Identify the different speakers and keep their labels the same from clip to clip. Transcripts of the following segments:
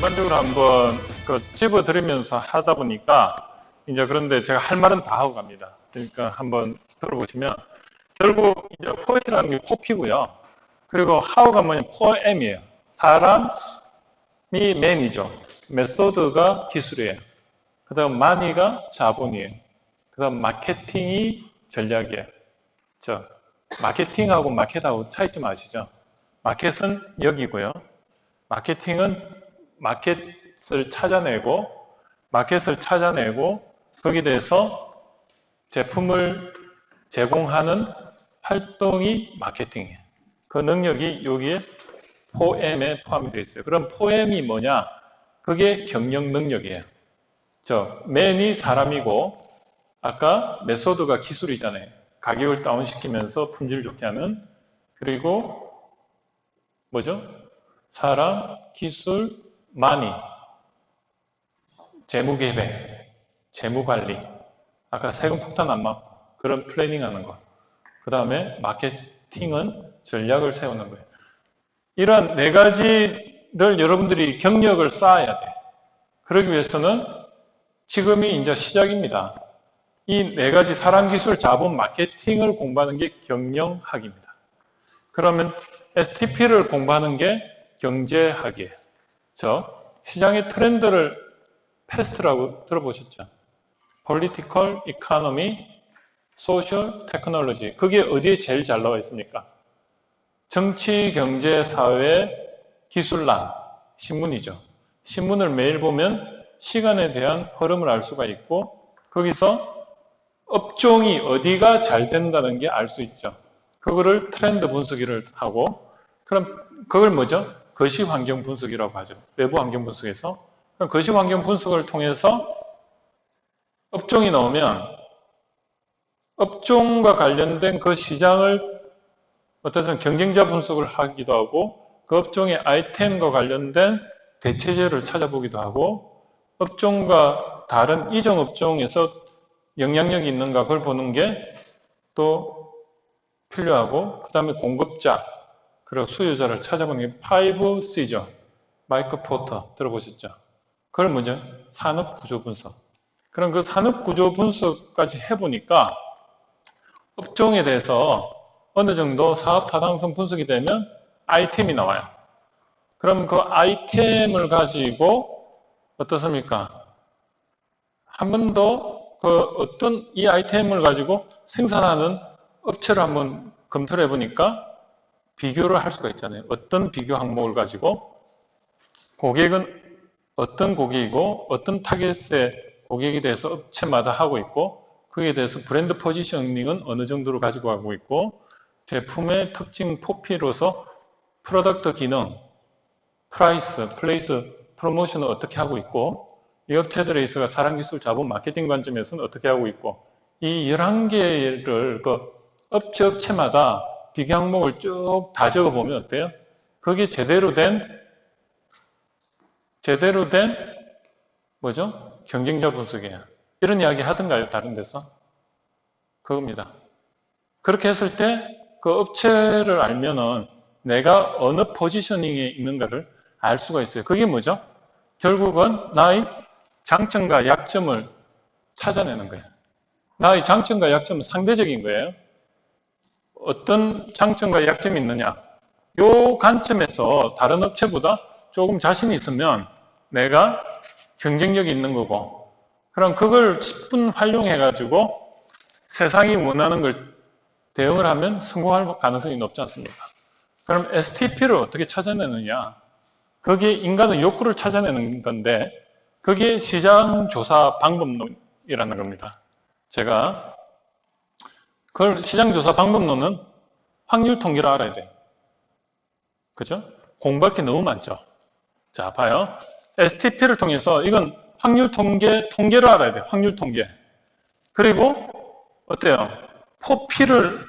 Speaker 1: 전반적으로 한번 집어드리면서 하다 보니까 이제 그런데 제가 할 말은 다 하고 갑니다. 그러니까 한번 들어보시면 결국 이제 포에트라는 게 포피고요. 그리고 하우가 뭐냐 포엠이에요. 사람이 맨이죠. 메소드가 기술이에요. 그 다음 마니가 자본이에요. 그 다음 마케팅이 전략이에요. 마케팅하고 마켓하고 차이점 아시죠? 마켓은 여기고요. 마케팅은 마켓을 찾아내고 거기에 대해서 제품을 제공하는 활동이 마케팅이에요. 그 능력이 여기에 포엠에 포함이 되어 있어요. 그럼 포엠이 뭐냐? 그게 경영 능력이에요. 맨이 사람이고 아까 메소드가 기술이잖아요. 가격을 다운시키면서 품질 좋게 하는. 그리고 뭐죠? 사람, 기술, 마니, 재무계획, 재무관리, 아까 세금 폭탄 안 맞고 그런 플래닝 하는 거. 그 다음에 마케팅은 전략을 세우는 거예요. 이런 네 가지를 여러분들이 경력을 쌓아야 돼. 그러기 위해서는 지금이 이제 시작입니다. 이 네 가지 사람, 기술, 자본, 마케팅을 공부하는 게 경영학입니다. 그러면 STP를 공부하는 게 경제학이에요. 시장의 트렌드를 패스트라고 들어보셨죠? Political, Economy, Social, Technology. 그게 어디에 제일 잘 나와 있습니까? 정치, 경제, 사회, 기술란 신문이죠. 신문을 매일 보면 시간에 대한 흐름을 알 수가 있고 거기서 업종이 어디가 잘 된다는 게 알 수 있죠. 그거를 트렌드 분석을 하고 그럼 그걸 뭐죠? 거시 환경 분석이라고 하죠. 외부 환경 분석에서. 그럼 거시 환경 분석을 통해서 업종이 나오면 업종과 관련된 그 시장을 어떤 경쟁자 분석을 하기도 하고 그 업종의 아이템과 관련된 대체제를 찾아보기도 하고 업종과 다른 이종 업종에서 영향력이 있는가 그걸 보는 게 또 필요하고 그 다음에 공급자 그리고 수요자를 찾아보는 게 5C죠. 마이크 포터 들어보셨죠? 그걸 뭐죠? 산업구조 분석. 그럼 그 산업구조 분석까지 해보니까 업종에 대해서 어느 정도 사업 타당성 분석이 되면 아이템이 나와요. 그럼 그 아이템을 가지고 어떻습니까? 한 번 더 어떤 이 아이템을 가지고 생산하는 업체를 한번 검토를 해보니까 비교를 할 수가 있잖아요. 어떤 비교 항목을 가지고 고객은 어떤 고객이고 어떤 타겟의 고객에 대해서 업체마다 하고 있고 그에 대해서 브랜드 포지셔닝은 어느 정도로 가지고 가고 있고 제품의 특징 포피로서 프로덕트 기능, 프라이스, 플레이스, 프로모션을 어떻게 하고 있고 이 업체들에 있어서 사람, 기술, 자본, 마케팅 관점에서는 어떻게 하고 있고 이 11개를 업체마다 비교 항목을 쭉 다 적어보면 어때요? 그게 제대로 된 뭐죠? 경쟁자 분석이에요. 이런 이야기 하던가요? 다른 데서? 그겁니다. 그렇게 했을 때 그 업체를 알면은 내가 어느 포지셔닝에 있는가를 알 수가 있어요. 그게 뭐죠? 결국은 나의 장점과 약점을 찾아내는 거예요. 나의 장점과 약점은 상대적인 거예요. 어떤 장점과 약점이 있느냐? 이 관점에서 다른 업체보다 조금 자신이 있으면 내가 경쟁력이 있는 거고 그럼 그걸 10분 활용해가지고 세상이 원하는 걸 대응을 하면 성공할 가능성이 높지 않습니까? 그럼 STP를 어떻게 찾아내느냐? 그게 인간의 욕구를 찾아내는 건데 그게 시장조사 방법론이라는 겁니다. 제가 그걸 시장조사 방법론은 확률 통계를 알아야 돼요. 그죠? 공부할 게 너무 많죠. 자, 봐요. STP를 통해서 이건 확률 통계를 알아야 돼요. 확률 통계. 그리고 어때요? 포피를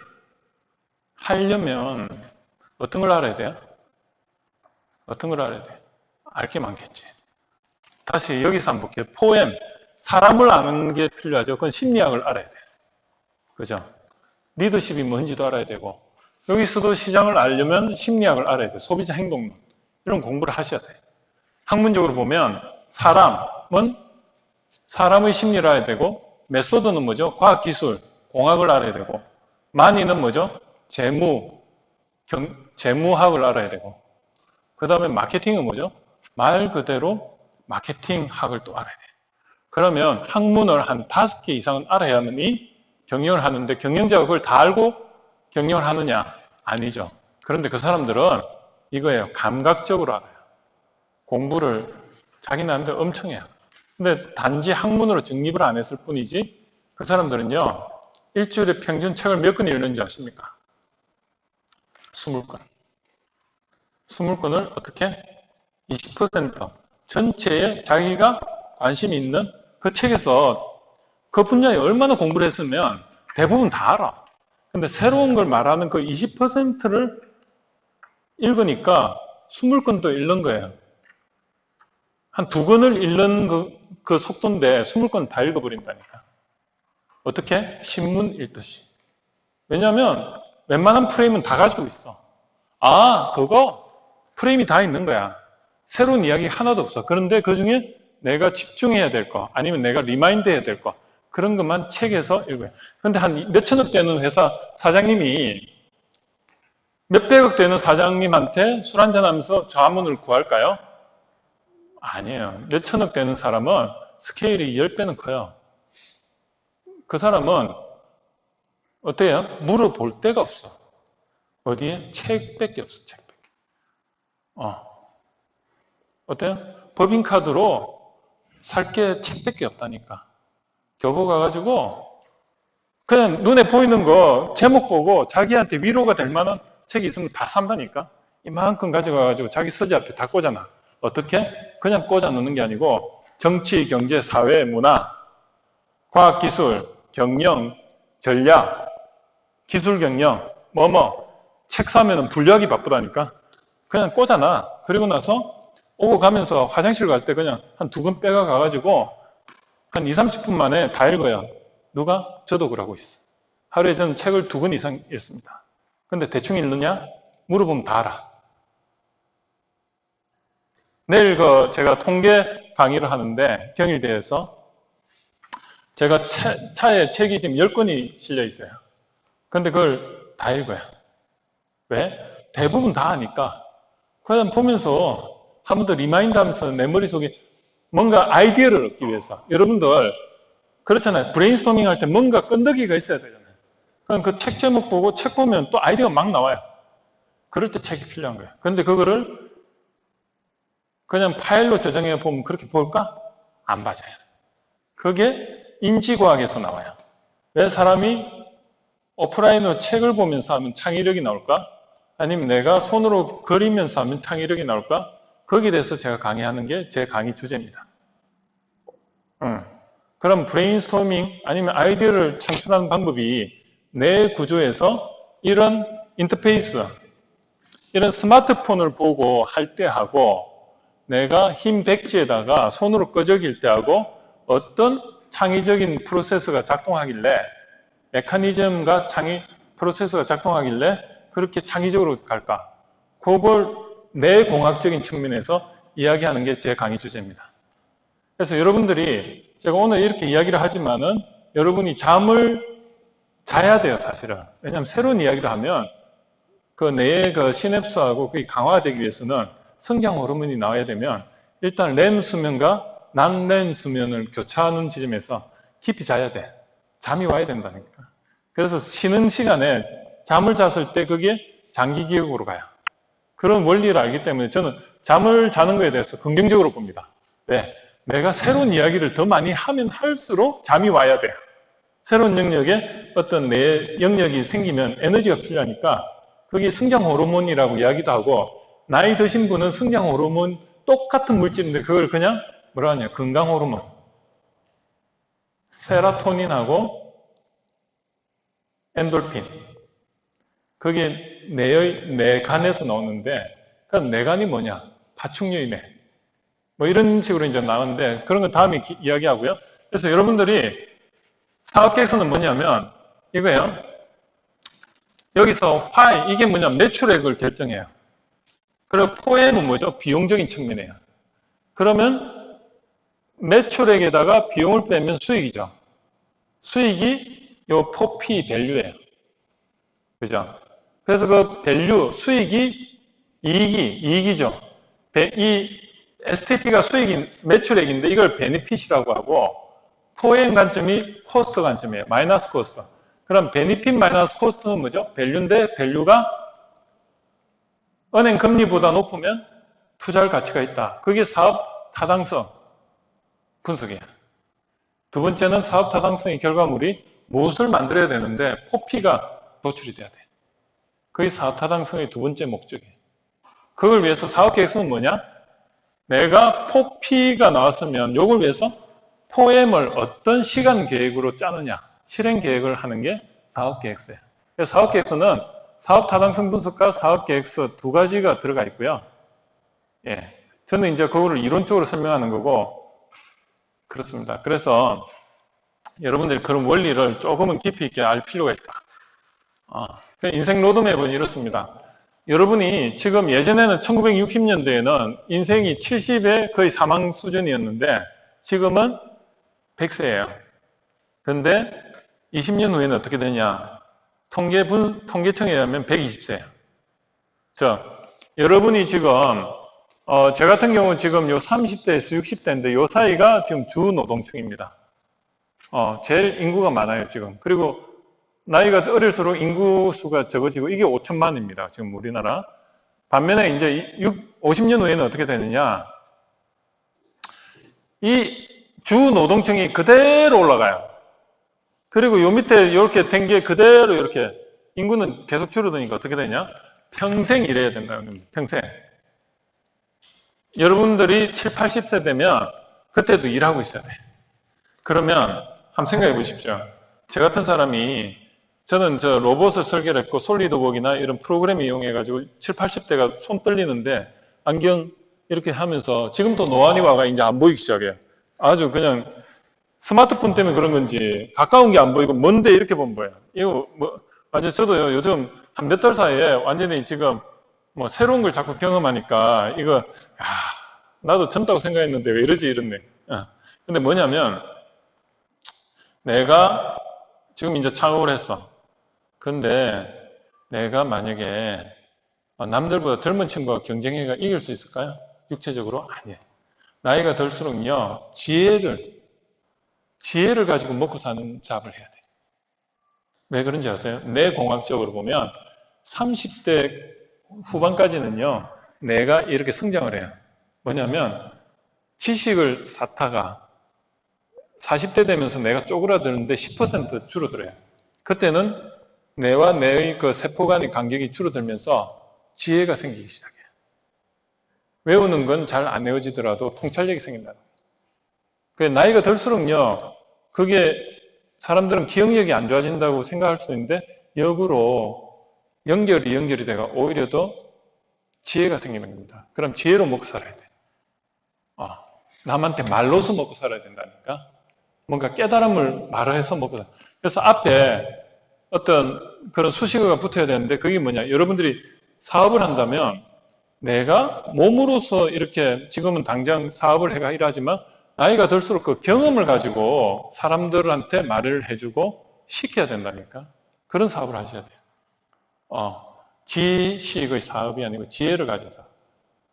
Speaker 1: 하려면 어떤 걸 알아야 돼요? 어떤 걸 알아야 돼요? 알 게 많겠지. 다시 여기서 한번 볼게요. 포엠. 사람을 아는 게 필요하죠. 그건 심리학을 알아야 돼요. 그죠? 리더십이 뭔지도 알아야 되고 여기서도 시장을 알려면 심리학을 알아야 돼요. 소비자 행동론. 이런 공부를 하셔야 돼요. 학문적으로 보면 사람은 사람의 심리를 알아야 되고, 메소드는 뭐죠? 과학기술, 공학을 알아야 되고, 만이는 뭐죠? 재무학을 알아야 되고, 그 다음에 마케팅은 뭐죠? 말 그대로 마케팅학을 또 알아야 돼요. 그러면 학문을 한 5개 이상은 알아야만이 경영을 하는데, 경영자가 그걸 다 알고 경영을 하느냐? 아니죠. 그런데 그 사람들은 이거예요. 감각적으로 알아요. 공부를 자기 나름대로 엄청 해요. 근데 단지 학문으로 정립을 안 했을 뿐이지, 그 사람들은요, 일주일에 평균 책을 몇 권 읽는 줄 아십니까? 20권. 20권을 어떻게? 20% 전체에 자기가 관심이 있는 그 책에서 그 분야에 얼마나 공부를 했으면 대부분 다 알아. 근데 새로운 걸 말하는 그 20%를 읽으니까 20권도 읽는 거예요. 한 2권을 읽는 그 속도인데 20권 다 읽어버린다니까. 어떻게? 신문 읽듯이. 왜냐하면 웬만한 프레임은 다 가지고 있어. 아, 그거 프레임이 다 있는 거야. 새로운 이야기 하나도 없어. 그런데 그 중에 내가 집중해야 될 거, 아니면 내가 리마인드 해야 될 거, 그런 것만 책에서 읽어요. 그런데 한 몇천억 되는 회사 사장님이 몇백억 되는 사장님한테 술 한잔 하면서 좌문을 구할까요? 아니에요. 몇천억 되는 사람은 스케일이 10배는 커요. 그 사람은 어때요? 물어볼 데가 없어. 어디에? 책밖에 없어. 책밖에. 어때요? 법인카드로 살 게 책밖에 없다니까. 교보 가가지고 그냥 눈에 보이는 거 제목 보고 자기한테 위로가 될 만한 책이 있으면 다 산다니까. 이만큼 가져가가지고 자기 서재 앞에 다 꽂아놔. 어떻게? 그냥 꽂아 놓는 게 아니고 정치, 경제, 사회, 문화, 과학기술, 경영, 전략, 기술 경영, 책 사면은 분류하기 바쁘다니까. 그냥 꽂아놔. 그리고 나서 오고 가면서 화장실 갈 때 그냥 한 2권 빼가 가가지고 한 2, 30분 만에 다 읽어요. 누가? 저도 그러고 있어. 하루에 저는 책을 2권 이상 읽습니다. 근데 대충 읽느냐? 물어보면 다 알아. 내일 제가 통계 강의를 하는데 경일대에서 제가 차에 책이 지금 10권이 실려 있어요. 근데 그걸 다 읽어요. 왜? 대부분 다 아니까. 그냥 보면서 한 번 더 리마인드 하면서 내 머릿속에 뭔가 아이디어를 얻기 위해서. 여러분들 그렇잖아요. 브레인스토밍 할 때 뭔가 끈덕이가 있어야 되잖아요. 그럼 그 책 제목 보고 책 보면 또 아이디어가 막 나와요. 그럴 때 책이 필요한 거예요. 그런데 그거를 그냥 파일로 저장해 보면 그렇게 볼까? 안 맞아요. 그게 인지과학에서 나와요. 왜 사람이 오프라인으로 책을 보면서 하면 창의력이 나올까? 아니면 내가 손으로 그리면서 하면 창의력이 나올까? 거기에 대해서 제가 강의하는 게 제 강의 주제입니다. 그럼 브레인스토밍 아니면 아이디어를 창출하는 방법이 뇌 구조에서 이런 인터페이스, 이런 스마트폰을 보고 할 때 하고 내가 흰 백지에다가 손으로 끄적일 때 하고 어떤 창의적인 프로세스가 작동하길래 메커니즘과 프로세스가 작동하길래 그렇게 창의적으로 갈까? 그걸 뇌공학적인 측면에서 이야기하는 게 제 강의 주제입니다. 그래서 여러분들이 제가 오늘 이렇게 이야기를 하지만은 여러분이 잠을 자야 돼요, 사실은. 왜냐하면 새로운 이야기를 하면 그 뇌의 그 시냅스하고 그게 강화되기 위해서는 성장 호르몬이 나와야 되면 일단 렘 수면과 난렘 수면을 교차하는 지점에서 깊이 자야 돼. 잠이 와야 된다니까. 그래서 쉬는 시간에 잠을 잤을 때 그게 장기 기억으로 가요. 그런 원리를 알기 때문에 저는 잠을 자는 거에 대해서 긍정적으로 봅니다. 왜? 내가 새로운 이야기를 더 많이 하면 할수록 잠이 와야 돼요. 새로운 영역에 어떤 내 영역이 생기면 에너지가 필요하니까 그게 성장 호르몬이라고 이야기도 하고 나이 드신 분은 성장 호르몬 똑같은 물질인데 그걸 그냥 뭐라 하냐 건강 호르몬 세라토닌하고 엔돌핀 그게 내 간에서 나오는데 그럼 내 간이 뭐냐 파충류이네 뭐 이런 식으로 이제 나오는데 그런 건 다음에 이야기하고요. 그래서 여러분들이 사업계획서는 뭐냐면 이거예요. 여기서 파이 이게 뭐냐면 매출액을 결정해요. 그리고 포엠은 뭐죠? 비용적인 측면이에요. 그러면 매출액에다가 비용을 빼면 수익이죠. 수익이 요 포피 밸류예요. 그죠? 그래서 그 밸류, 수익이 이익이죠. 이 STP가 수익인 매출액인데 이걸 베니핏이라고 하고 포행 관점이 코스트 관점이에요. 마이너스 코스트. 그럼 베니핏 마이너스 코스트는 뭐죠? 밸류인데 밸류가 은행 금리보다 높으면 투자할 가치가 있다. 그게 사업 타당성 분석이에요. 두 번째는 사업 타당성의 결과물이 무엇을 만들어야 되는데 포피가 도출이 돼야 돼. 그게 사업 타당성의 두 번째 목적이에요. 그걸 위해서 사업 계획서는 뭐냐? 내가 포피가 나왔으면 이걸 위해서 포엠을 어떤 시간 계획으로 짜느냐, 실행 계획을 하는 게 사업 계획서예요. 그래서 사업 계획서는 사업 타당성 분석과 사업 계획서 두 가지가 들어가 있고요. 예. 저는 이제 그거를 이론적으로 설명하는 거고, 그렇습니다. 그래서 여러분들이 그런 원리를 조금은 깊이 있게 알 필요가 있다. 인생 로드맵은 이렇습니다. 여러분이 지금 예전에는 1960년대에는 인생이 70에 거의 사망 수준이었는데 지금은 100세예요. 그런데 20년 후에는 어떻게 되냐? 통계청에 의하면 120세예요. 여러분이 지금 저 같은 경우는 지금 요 30대에서 60대인데 요 사이가 지금 주노동층입니다. 제일 인구가 많아요, 지금. 그리고 나이가 어릴수록 인구수가 적어지고 이게 5천만입니다. 지금 우리나라. 반면에 이제 50년 후에는 어떻게 되느냐? 이 주노동층이 그대로 올라가요. 그리고 요 밑에 이렇게 된 게 그대로 이렇게 인구는 계속 줄어드니까 어떻게 되냐? 평생 일해야 된다는 겁니다. 평생. 여러분들이 7, 80세 되면 그때도 일하고 있어야 돼. 그러면 한번 생각해 보십시오. 저 같은 사람이 저는 저 로봇을 설계를 했고 솔리드웍이나 이런 프로그램 이용해가지고 7, 80대가 손 떨리는데 안경 이렇게 하면서 지금도 노안이 와가 이제 안 보이기 시작해요. 아주 그냥 스마트폰 때문에 그런 건지 가까운 게 안 보이고 먼데 이렇게 보는 거예요. 이거 뭐 완전 저도요 요즘 한 몇 달 사이에 완전히 지금 뭐 새로운 걸 자꾸 경험하니까 이거 나도 젊다고 생각했는데 왜 이러지 이렇네. 근데 뭐냐면 내가 지금 이제 창업을 했어. 근데 내가 만약에 남들보다 젊은 친구가 경쟁해가 이길 수 있을까요? 육체적으로? 아니에요. 나이가 들수록요 지혜를 가지고 먹고 사는 잡을 해야 돼요. 왜 그런지 아세요? 뇌공학적으로 보면 30대 후반까지는요 내가 이렇게 성장을 해요. 뭐냐면 지식을 쌓다가 40대 되면서 내가 쪼그라드는데 10% 줄어들어요. 그때는 뇌와 뇌의 그 세포 간의 간격이 줄어들면서 지혜가 생기기 시작해요. 외우는 건 잘 안 외워지더라도 통찰력이 생긴다는 거예요. 나이가 들수록요, 그게 사람들은 기억력이 안 좋아진다고 생각할 수 있는데 역으로 연결이 돼가 오히려 더 지혜가 생기는 겁니다. 그럼 지혜로 먹고 살아야 돼요. 남한테 말로서 먹고 살아야 된다니까. 뭔가 깨달음을 말해서 먹고 살아야 돼요. 그래서 앞에 어떤 그런 수식어가 붙어야 되는데 그게 뭐냐. 여러분들이 사업을 한다면 내가 몸으로서 이렇게 지금은 당장 사업을 해가 일하지만 나이가 들수록 그 경험을 가지고 사람들한테 말을 해주고 시켜야 된다니까. 그런 사업을 하셔야 돼요. 지식의 사업이 아니고 지혜를 가져서.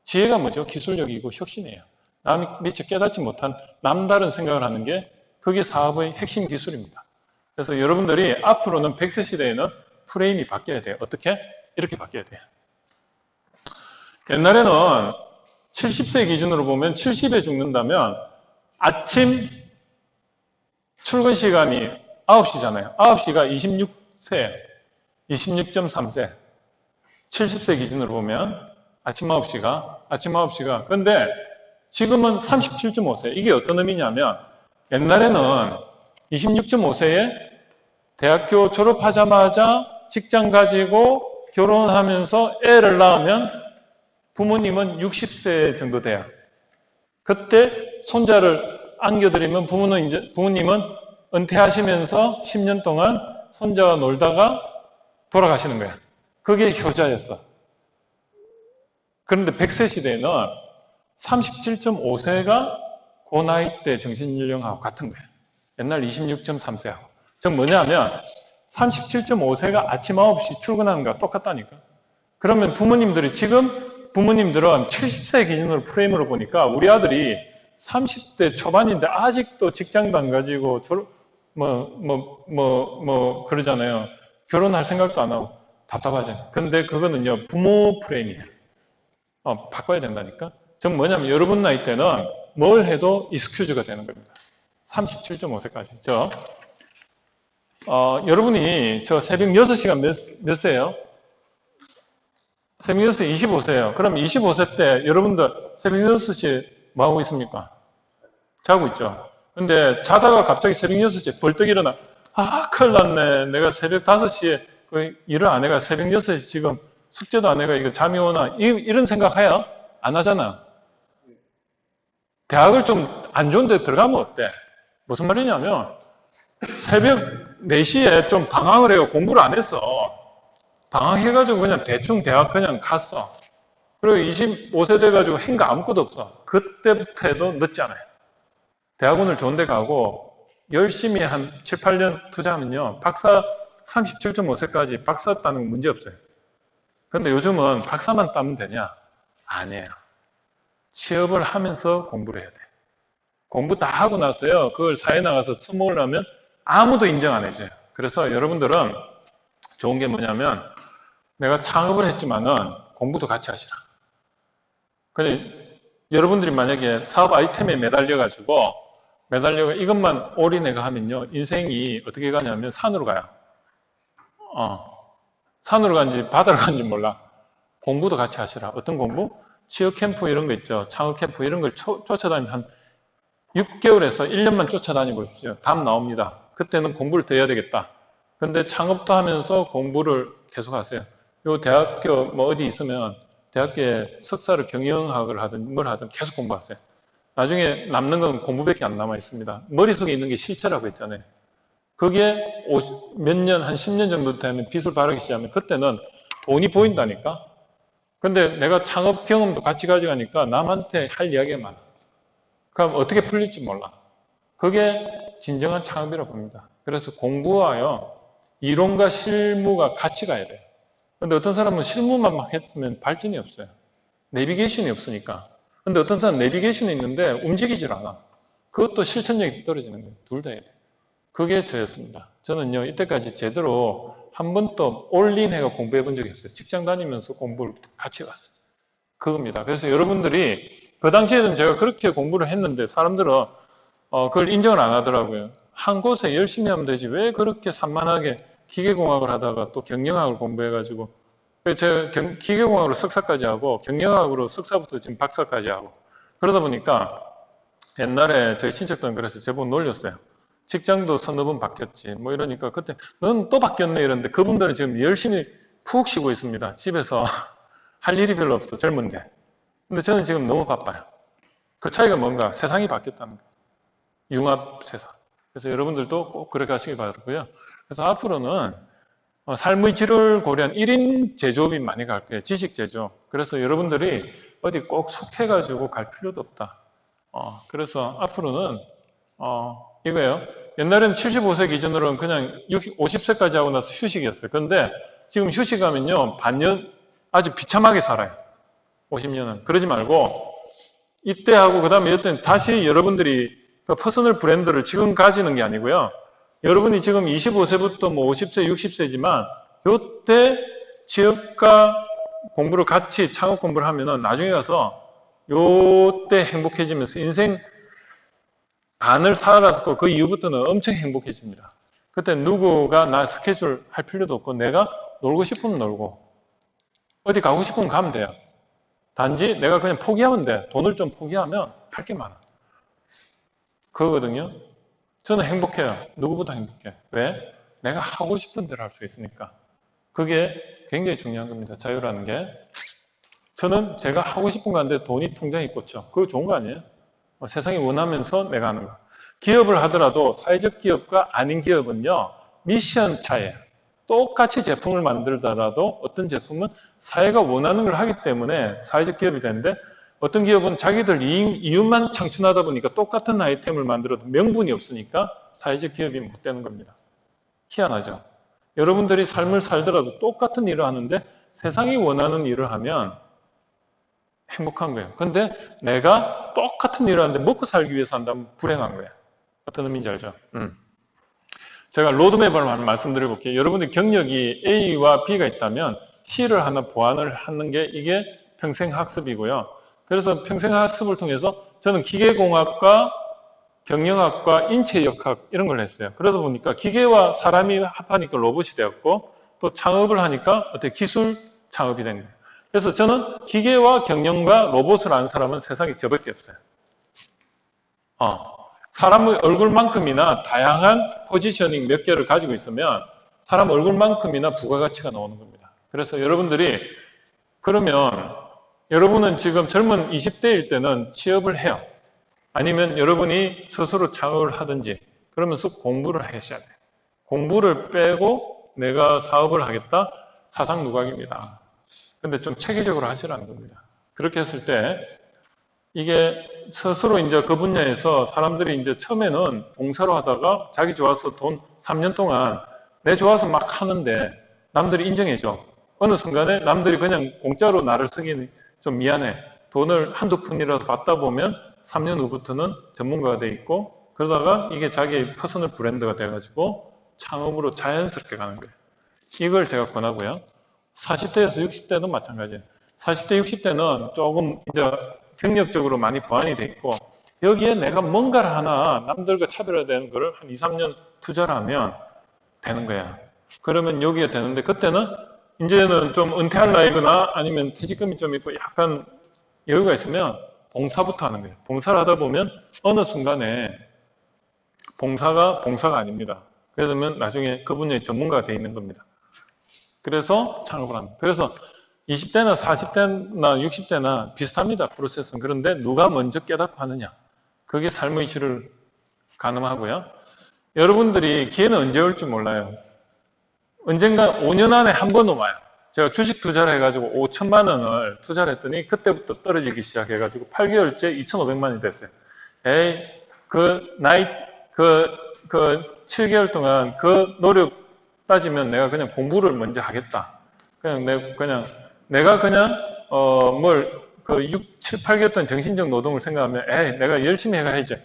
Speaker 1: 지혜가 뭐죠? 기술력이고 혁신이에요. 남이 미처 깨닫지 못한 남다른 생각을 하는 게 그게 사업의 핵심 기술입니다. 그래서 여러분들이 앞으로는 100세 시대에는 프레임이 바뀌어야 돼요. 어떻게? 이렇게 바뀌어야 돼요. 옛날에는 70세 기준으로 보면 70에 죽는다면 아침 출근 시간이 9시잖아요. 9시가 26세, 26.3세. 70세 기준으로 보면 아침 9시가. 그런데 지금은 37.5세. 이게 어떤 의미냐면 옛날에는 26.5세에 대학교 졸업하자마자 직장 가지고 결혼하면서 애를 낳으면 부모님은 60세 정도 돼요. 그때 손자를 안겨드리면 부모님은 은퇴하시면서 10년 동안 손자와 놀다가 돌아가시는 거야. 그게 효자였어. 그런데 100세 시대에는 37.5세가 그 나이 때 정신연령하고 같은 거예요. 옛날 26.3세하고. 즉 뭐냐면 37.5세가 아침 9시 출근하는 거와 똑같다니까. 그러면 지금 부모님들은 70세 기준으로 프레임으로 보니까 우리 아들이 30대 초반인데 아직도 직장도 안 가지고 그러잖아요. 결혼할 생각도 안 하고 답답하잖아요. 근데 그거는요, 부모 프레임이에요. 바꿔야 된다니까. 즉 뭐냐면 여러분 나이 때는 뭘 해도 익스큐즈가 되는 겁니다. 37.5세까지. 여러분이 새벽 6시간 몇 세예요? 새벽 6시 25세예요. 그럼 25세 때 여러분들 새벽 6시에 뭐 하고 있습니까? 자고 있죠. 근데 자다가 갑자기 새벽 6시에 벌떡 일어나. 큰일 났네. 내가 새벽 5시에 일을 안 해가 새벽 6시에 지금 숙제도 안 해가 이거 잠이 오나. 이런 생각 해요? 안 하잖아. 대학을 좀 안 좋은 데 들어가면 어때? 무슨 말이냐면 새벽 4시에 좀 방황을 해요. 공부를 안 했어. 방황해가지고 그냥 대충 대학 그냥 갔어. 그리고 25세 돼가지고 한 거 아무것도 없어. 그때부터 해도 늦지 않아요. 대학원을 좋은 데 가고 열심히 한 7, 8년 투자하면요. 37.5세까지 박사 따는 건 문제 없어요. 그런데 요즘은 박사만 따면 되냐? 아니에요. 취업을 하면서 공부를 해야 돼. 공부 다 하고 났어요. 그걸 사회에 나가서 써먹으려면 아무도 인정 안 해줘요. 그래서 여러분들은 좋은 게 뭐냐면 내가 창업을 했지만은 공부도 같이 하시라. 근데 여러분들이 만약에 사업 아이템에 매달려가지고 이것만 올인해가 하면요. 인생이 어떻게 가냐면 산으로 가요. 산으로 간지 바다로 간지 몰라. 공부도 같이 하시라. 어떤 공부? 취업 캠프 이런 거 있죠. 창업 캠프 이런 걸 쫓아다니면 한 6개월에서 1년만 쫓아다니 보십시오. 답 나옵니다. 그때는 공부를 더 해야 되겠다. 근데 창업도 하면서 공부를 계속 하세요. 요 대학교 뭐 어디 있으면 대학교에 석사를 경영학을 하든 뭘 하든 계속 공부하세요. 나중에 남는 건 공부밖에 안 남아 있습니다. 머릿속에 있는 게 실체라고 했잖아요. 그게 몇 년, 한 10년 정도 되면 빚을 바르기 시작하면 그때는 돈이 보인다니까. 근데 내가 창업 경험도 같이 가져가니까 남한테 할 이야기가 많아. 그럼 어떻게 풀릴지 몰라. 그게 진정한 창업이라고 봅니다. 그래서 공부와요, 이론과 실무가 같이 가야 돼요. 근데 어떤 사람은 실무만 막 했으면 발전이 없어요. 내비게이션이 없으니까. 근데 어떤 사람은 내비게이션이 있는데 움직이질 않아. 그것도 실천력이 떨어지는 거예요. 둘 다 해야 돼요. 그게 저였습니다. 저는요, 이때까지 제대로 한 번도 올인해가 공부해 본 적이 없어요. 직장 다니면서 공부를 같이 갔어요. 그겁니다. 그래서 여러분들이 그 당시에는 제가 그렇게 공부를 했는데 사람들은 그걸 인정을 안 하더라고요. 한 곳에 열심히 하면 되지 왜 그렇게 산만하게 기계공학을 하다가 또 경영학을 공부해가지고 제가 기계공학으로 석사까지 하고 경영학으로 석사부터 지금 박사까지 하고 그러다 보니까 옛날에 저희 친척들은 그래서 제보고 놀렸어요. 직장도 서너 번 바뀌었지 뭐 이러니까 그때 넌 또 바뀌었네 이러는데 그분들은 지금 열심히 푹 쉬고 있습니다. 집에서 할 일이 별로 없어 젊은데. 근데 저는 지금 너무 바빠요. 그 차이가 뭔가? 세상이 바뀌었다는 거예요. 융합 세상. 그래서 여러분들도 꼭 그렇게 하시기 바라고요. 그래서 앞으로는 삶의 질을 고려한 1인 제조업이 많이 갈 거예요. 지식 제조업. 그래서 여러분들이 어디 꼭 속해가지고 갈 필요도 없다. 그래서 앞으로는 이거예요. 옛날에는 75세 기준으로는 그냥 50세까지 하고 나서 휴식이었어요. 그런데 지금 휴식하면요. 반년 아주 비참하게 살아요. 50년은. 그러지 말고 이때 하고 그 다음에 이때는 다시 여러분들이 그 퍼스널 브랜드를 지금 가지는 게 아니고요. 여러분이 지금 25세부터 뭐 50세, 60세지만 요때 취업과 공부를 같이 창업 공부를 하면은 나중에 가서 요때 행복해지면서 인생 반을 살았고 그 이후부터는 엄청 행복해집니다. 그때 누구가 나 스케줄 할 필요도 없고 내가 놀고 싶으면 놀고 어디 가고 싶으면 가면 돼요. 단지 내가 그냥 포기하면 돼. 돈을 좀 포기하면 할 게 많아. 그거거든요. 저는 행복해요. 누구보다 행복해. 왜? 내가 하고 싶은 대로 할 수 있으니까. 그게 굉장히 중요한 겁니다. 자유라는 게. 저는 제가 하고 싶은 거 하는데 돈이 통장에 꽂혀. 그거 좋은 거 아니에요? 세상이 원하면서 내가 하는 거. 기업을 하더라도 사회적 기업과 아닌 기업은요. 미션 차이에요. 똑같이 제품을 만들더라도 어떤 제품은 사회가 원하는 걸 하기 때문에 사회적 기업이 되는데 어떤 기업은 자기들 이윤만 창출하다 보니까 똑같은 아이템을 만들어도 명분이 없으니까 사회적 기업이 못 되는 겁니다. 희한하죠? 여러분들이 삶을 살더라도 똑같은 일을 하는데 세상이 원하는 일을 하면 행복한 거예요. 근데 내가 똑같은 일을 하는데 먹고 살기 위해서 한다면 불행한 거예요. 어떤 의미인지 알죠? 제가 로드맵을 한번 말씀드려볼게요. 여러분들 경력이 A와 B가 있다면 C를 하나 보완을 하는 게 이게 평생학습이고요. 그래서 평생학습을 통해서 저는 기계공학과 경영학과 인체역학 이런 걸 했어요. 그러다 보니까 기계와 사람이 합하니까 로봇이 되었고 또 창업을 하니까 어떻게 기술 창업이 된 거예요. 그래서 저는 기계와 경영과 로봇을 아는 사람은 세상에 저밖에 없어요. 사람의 얼굴만큼이나 다양한 포지셔닝 몇 개를 가지고 있으면 사람 얼굴만큼이나 부가가치가 나오는 겁니다. 그래서 여러분들이 그러면 여러분은 지금 젊은 20대일 때는 취업을 해요. 아니면 여러분이 스스로 창업을 하든지 그러면서 공부를 하셔야 돼요. 공부를 빼고 내가 사업을 하겠다? 사상누각입니다. 근데 좀 체계적으로 하시라는 겁니다. 그렇게 했을 때 이게 스스로 이제 그 분야에서 사람들이 이제 처음에는 봉사로 하다가 자기 좋아서 돈 3년 동안 내 좋아서 막 하는데 남들이 인정해줘. 어느 순간에 남들이 그냥 공짜로 나를 쓰기는 좀 미안해. 돈을 한두 푼이라도 받다 보면 3년 후부터는 전문가가 돼 있고 그러다가 이게 자기 퍼스널 브랜드가 돼가지고 창업으로 자연스럽게 가는 거예요. 이걸 제가 권하고요. 40대에서 60대도 마찬가지예요. 40대, 60대는 조금 이제 경력적으로 많이 보완이 돼 있고 여기에 내가 뭔가를 하나 남들과 차별화되는 거를 한 2, 3년 투자를 하면 되는 거야. 그러면 여기에 되는데 그때는 이제는 좀 은퇴할 나이거나 아니면 퇴직금이 좀 있고 약간 여유가 있으면 봉사부터 하는 거예요. 봉사를 하다 보면 어느 순간에 봉사가 아닙니다. 그러면 나중에 그 분야의 전문가가 돼 있는 겁니다. 그래서 창업을 합니다. 그래서 20대나 40대나 60대나 비슷합니다. 프로세스는. 그런데 누가 먼저 깨닫고 하느냐. 그게 삶의 질을 가늠하고요. 여러분들이 기회는 언제 올 줄 몰라요. 언젠가 5년 안에 한 번은 와요. 제가 주식 투자를 해가지고 5천만 원을 투자를 했더니 그때부터 떨어지기 시작해가지고 8개월째 2,500만 원이 됐어요. 에이, 그 7개월 동안 그 노력 따지면 내가 그냥 공부를 먼저 하겠다. 내가 그냥, 6, 7, 8개월 동안 정신적 노동을 생각하면, 내가 열심히 해야지.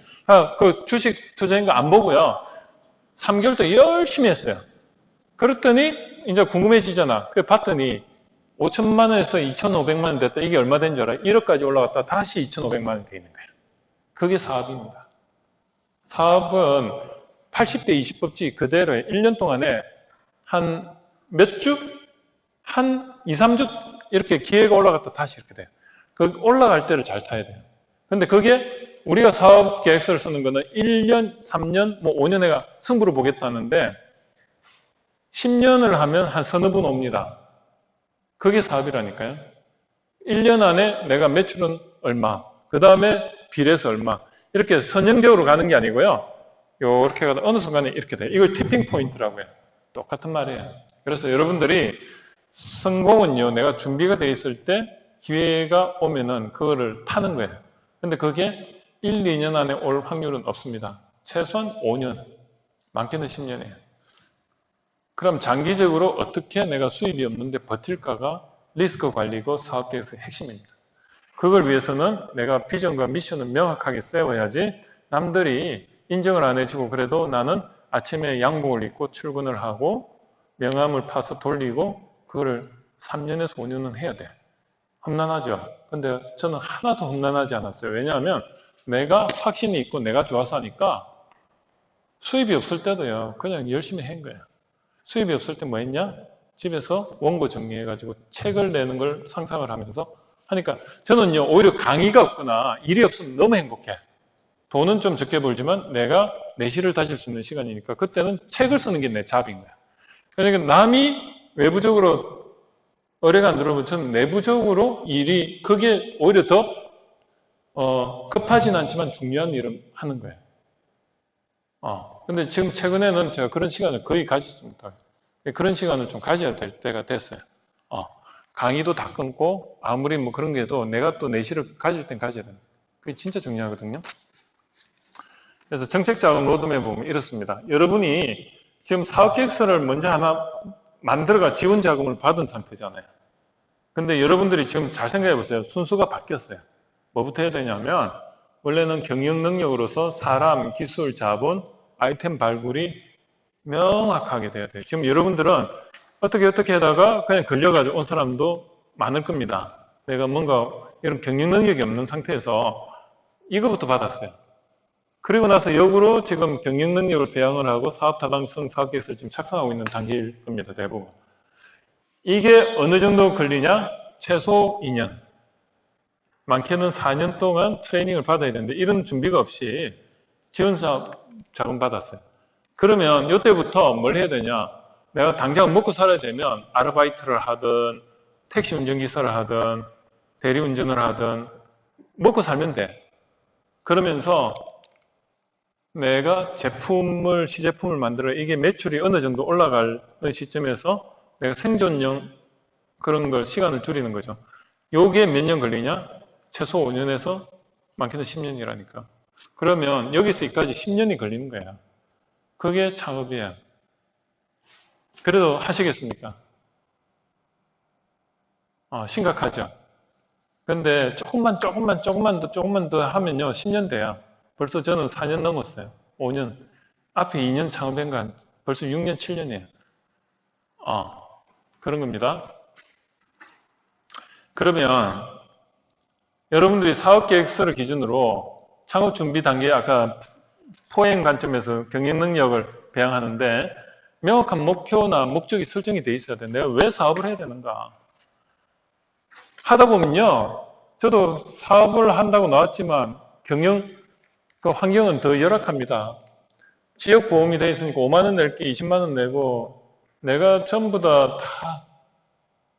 Speaker 1: 그 주식 투자인 거 안 보고요. 3개월 동안 열심히 했어요. 그랬더니, 이제 궁금해지잖아. 그래 봤더니, 5천만 원에서 2,500만 원 됐다. 이게 얼마 된 줄 알아요? 1억까지 올라갔다 다시 2,500만 원 돼 있는 거예요. 그게 사업입니다. 사업은 80대 20법칙 그대로에 1년 동안에 한 몇 주? 한 2, 3주 이렇게 기회가 올라갔다 다시 이렇게 돼요. 그 올라갈 때를 잘 타야 돼요. 근데 그게 우리가 사업 계획서를 쓰는 거는 1년, 3년, 5년 내가 승부를 보겠다는데 10년을 하면 한 서너 분 옵니다. 그게 사업이라니까요. 1년 안에 내가 매출은 얼마, 그 다음에 비례해서 얼마 이렇게 선형적으로 가는 게 아니고요. 이렇게 가다 어느 순간에 이렇게 돼요. 이걸 티핑 포인트라고 해요. 똑같은 말이에요. 그래서 여러분들이 성공은요, 내가 준비가 돼 있을 때 기회가 오면은 그거를 타는 거예요. 근데 그게 1, 2년 안에 올 확률은 없습니다. 최소한 5년, 많게는 10년이에요. 그럼 장기적으로 어떻게 내가 수입이 없는데 버틸까가 리스크 관리고 사업 계획의 핵심입니다. 그걸 위해서는 내가 비전과 미션을 명확하게 세워야지 남들이 인정을 안 해주고 그래도 나는 아침에 양복을 입고 출근을 하고 명함을 파서 돌리고 그거를 3년에서 5년은 해야 돼. 험난하죠. 근데 저는 하나도 험난하지 않았어요. 왜냐하면 내가 확신이 있고 내가 좋아서 하니까 수입이 없을 때도요. 그냥 열심히 한 거예요. 수입이 없을 때 뭐 했냐? 집에서 원고 정리해가지고 책을 내는 걸 상상을 하면서 하니까 저는요. 오히려 강의가 없거나 일이 없으면 너무 행복해. 돈은 좀 적게 벌지만 내가 내실을 다질 수 있는 시간이니까 그때는 책을 쓰는 게 내 잡인 거야. 그러니까 남이 외부적으로 의뢰가 안 들어오면 저는 내부적으로 일이 그게 오히려 더 급하진 않지만 중요한 일을 하는 거예요. 근데 지금 최근에는 제가 그런 시간을 거의 가지지 못하고 그런 시간을 좀 가져야 될 때가 됐어요. 강의도 다 끊고 아무리 뭐 그런 게 해도 내가 또 내실을 가질 땐 가져야 된다. 그게 진짜 중요하거든요. 그래서 정책자금 로드맵 보면 이렇습니다. 여러분이 지금 사업계획서를 먼저 하나 만들어가 지원 자금을 받은 상태잖아요. 근데 여러분들이 지금 잘 생각해 보세요. 순수가 바뀌었어요. 뭐부터 해야 되냐면 원래는 경영 능력으로서 사람, 기술, 자본, 아이템 발굴이 명확하게 돼야 돼요. 지금 여러분들은 어떻게 하다가 그냥 걸려가지고 온 사람도 많을 겁니다. 내가 뭔가 이런 경영 능력이 없는 상태에서 이거부터 받았어요. 그리고 나서 역으로 지금 경영 능력을 배양을 하고 사업 타당성 사업계획서를 지금 작성하고 있는 단계일 겁니다. 대부분. 이게 어느 정도 걸리냐? 최소 2년. 많게는 4년 동안 트레이닝을 받아야 되는데 이런 준비가 없이 지원사업 자금 받았어요. 그러면 이때부터 뭘 해야 되냐? 내가 당장 먹고 살아야 되면 아르바이트를 하든 택시 운전기사를 하든 대리운전을 하든 먹고 살면 돼. 그러면서 내가 시제품을 만들어 이게 매출이 어느 정도 올라갈 시점에서 내가 생존용 그런 걸 시간을 줄이는 거죠. 요게 몇 년 걸리냐? 최소 5년에서 많게는 10년이라니까. 그러면 여기서 여기까지 10년이 걸리는 거야. 그게 창업이야. 그래도 하시겠습니까? 심각하죠. 근데 조금만 더 하면요. 10년 돼요. 벌써 저는 4년 넘었어요. 5년. 앞에 2년 창업한 건 벌써 6년, 7년이에요. 그런 겁니다. 그러면 여러분들이 사업계획서를 기준으로 창업 준비 단계에 아까 포행 관점에서 경영 능력을 배양하는데 명확한 목표나 목적이 설정이 돼 있어야 돼. 내가 왜 사업을 해야 되는가? 하다 보면요. 저도 사업을 한다고 나왔지만 경영 그 환경은 더 열악합니다. 지역보험이 돼 있으니까 5만 원 낼게 20만 원 내고 내가 전부 다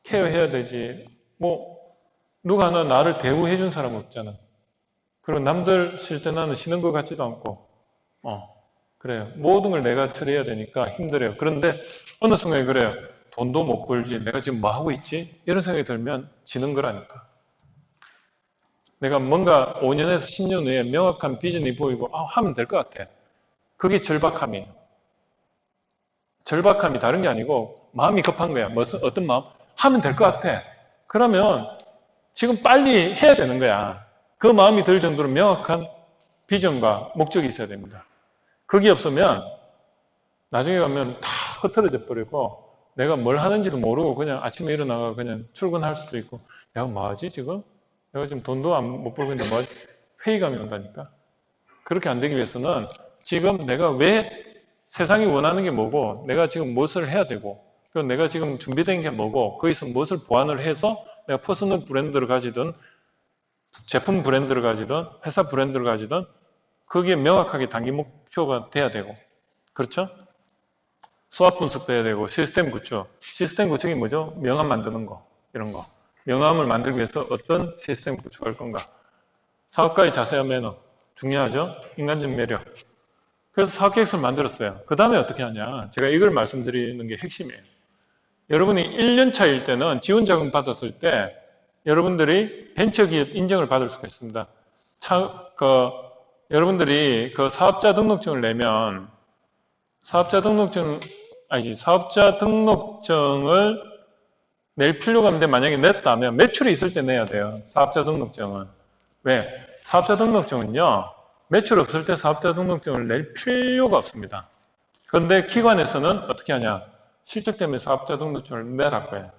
Speaker 1: 케어해야 되지. 뭐 누가 하나 나를 대우해 준 사람 없잖아. 그리고 남들 쉴 때 나는 쉬는 것 같지도 않고 그래요. 모든 걸 내가 처리해야 되니까 힘들어요. 그런데 어느 순간에 그래요. 돈도 못 벌지. 내가 지금 뭐 하고 있지? 이런 생각이 들면 지는 거라니까. 내가 뭔가 5년에서 10년 후에 명확한 비전이 보이고 하면 될 것 같아. 그게 절박함이에요. 절박함이 다른 게 아니고 마음이 급한 거야. 어떤 마음? 하면 될 것 같아. 그러면 지금 빨리 해야 되는 거야. 그 마음이 들 정도로 명확한 비전과 목적이 있어야 됩니다. 그게 없으면 나중에 가면 다 흐트러져 버리고 내가 뭘 하는지도 모르고 그냥 아침에 일어나가 그냥 출근할 수도 있고 내가 뭐 하지 지금? 내가 지금 돈도 못 벌고 있는데 뭐 하지? 회의감이 온다니까. 그렇게 안 되기 위해서는 지금 내가 왜 세상이 원하는 게 뭐고 내가 지금 무엇을 해야 되고 그리고 내가 지금 준비된 게 뭐고 거기서 무엇을 보완을 해서 내가 퍼스널 브랜드를 가지든 제품 브랜드를 가지든 회사 브랜드를 가지든 그게 명확하게 단기 목표가 돼야 되고 그렇죠? 수학 분석도 해야 되고 시스템 구축. 시스템 구축이 뭐죠? 명함 만드는 거 이런 거. 명함을 만들기 위해서 어떤 시스템 구축할 건가? 사업가의 자세와 매너 중요하죠? 인간적 매력. 그래서 사업계획서를 만들었어요. 그 다음에 어떻게 하냐? 제가 이걸 말씀드리는 게 핵심이에요. 여러분이 1년 차일 때는 지원자금 받았을 때 여러분들이 벤처기업 인정을 받을 수가 있습니다. 여러분들이 그 사업자 등록증을 내면 사업자 등록증을 낼 필요가 없는데 만약에 냈다면 매출이 있을 때 내야 돼요. 사업자 등록증은. 왜? 사업자 등록증은요. 매출 없을 때 사업자 등록증을 낼 필요가 없습니다. 그런데 기관에서는 어떻게 하냐? 실적 때문에 사업자 등록증을 내라고 해요.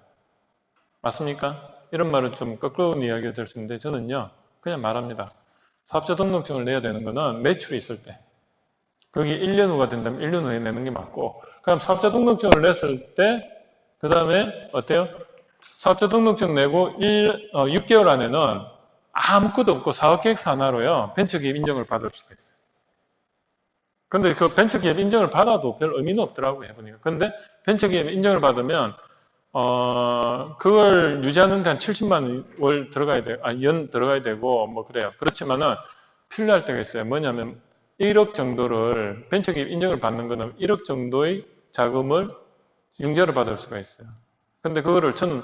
Speaker 1: 맞습니까? 이런 말은 좀 거꾸로 이야기가 될 수 있는데 저는요. 그냥 말합니다. 사업자 등록증을 내야 되는 거는 매출이 있을 때. 그게 1년 후가 된다면 1년 후에 내는 게 맞고 그럼 사업자 등록증을 냈을 때 그 다음에 어때요? 사업자 등록증 내고 6개월 안에는 아무것도 없고 사업계획서 하나로요. 벤처기업 인정을 받을 수가 있어요. 근데 그 벤처기업 인정을 받아도 별 의미는 없더라고요. 보니까. 근데 벤처기업 인정을 받으면 그걸 유지하는 데 한 70만 월 들어가야 돼요. 연 들어가야 되고 뭐 그래요. 그렇지만은 필요할 때가 있어요. 뭐냐면 1억 정도를 벤처기업 인정을 받는 거는 1억 정도의 자금을 융자로 받을 수가 있어요. 근데 그거를 저는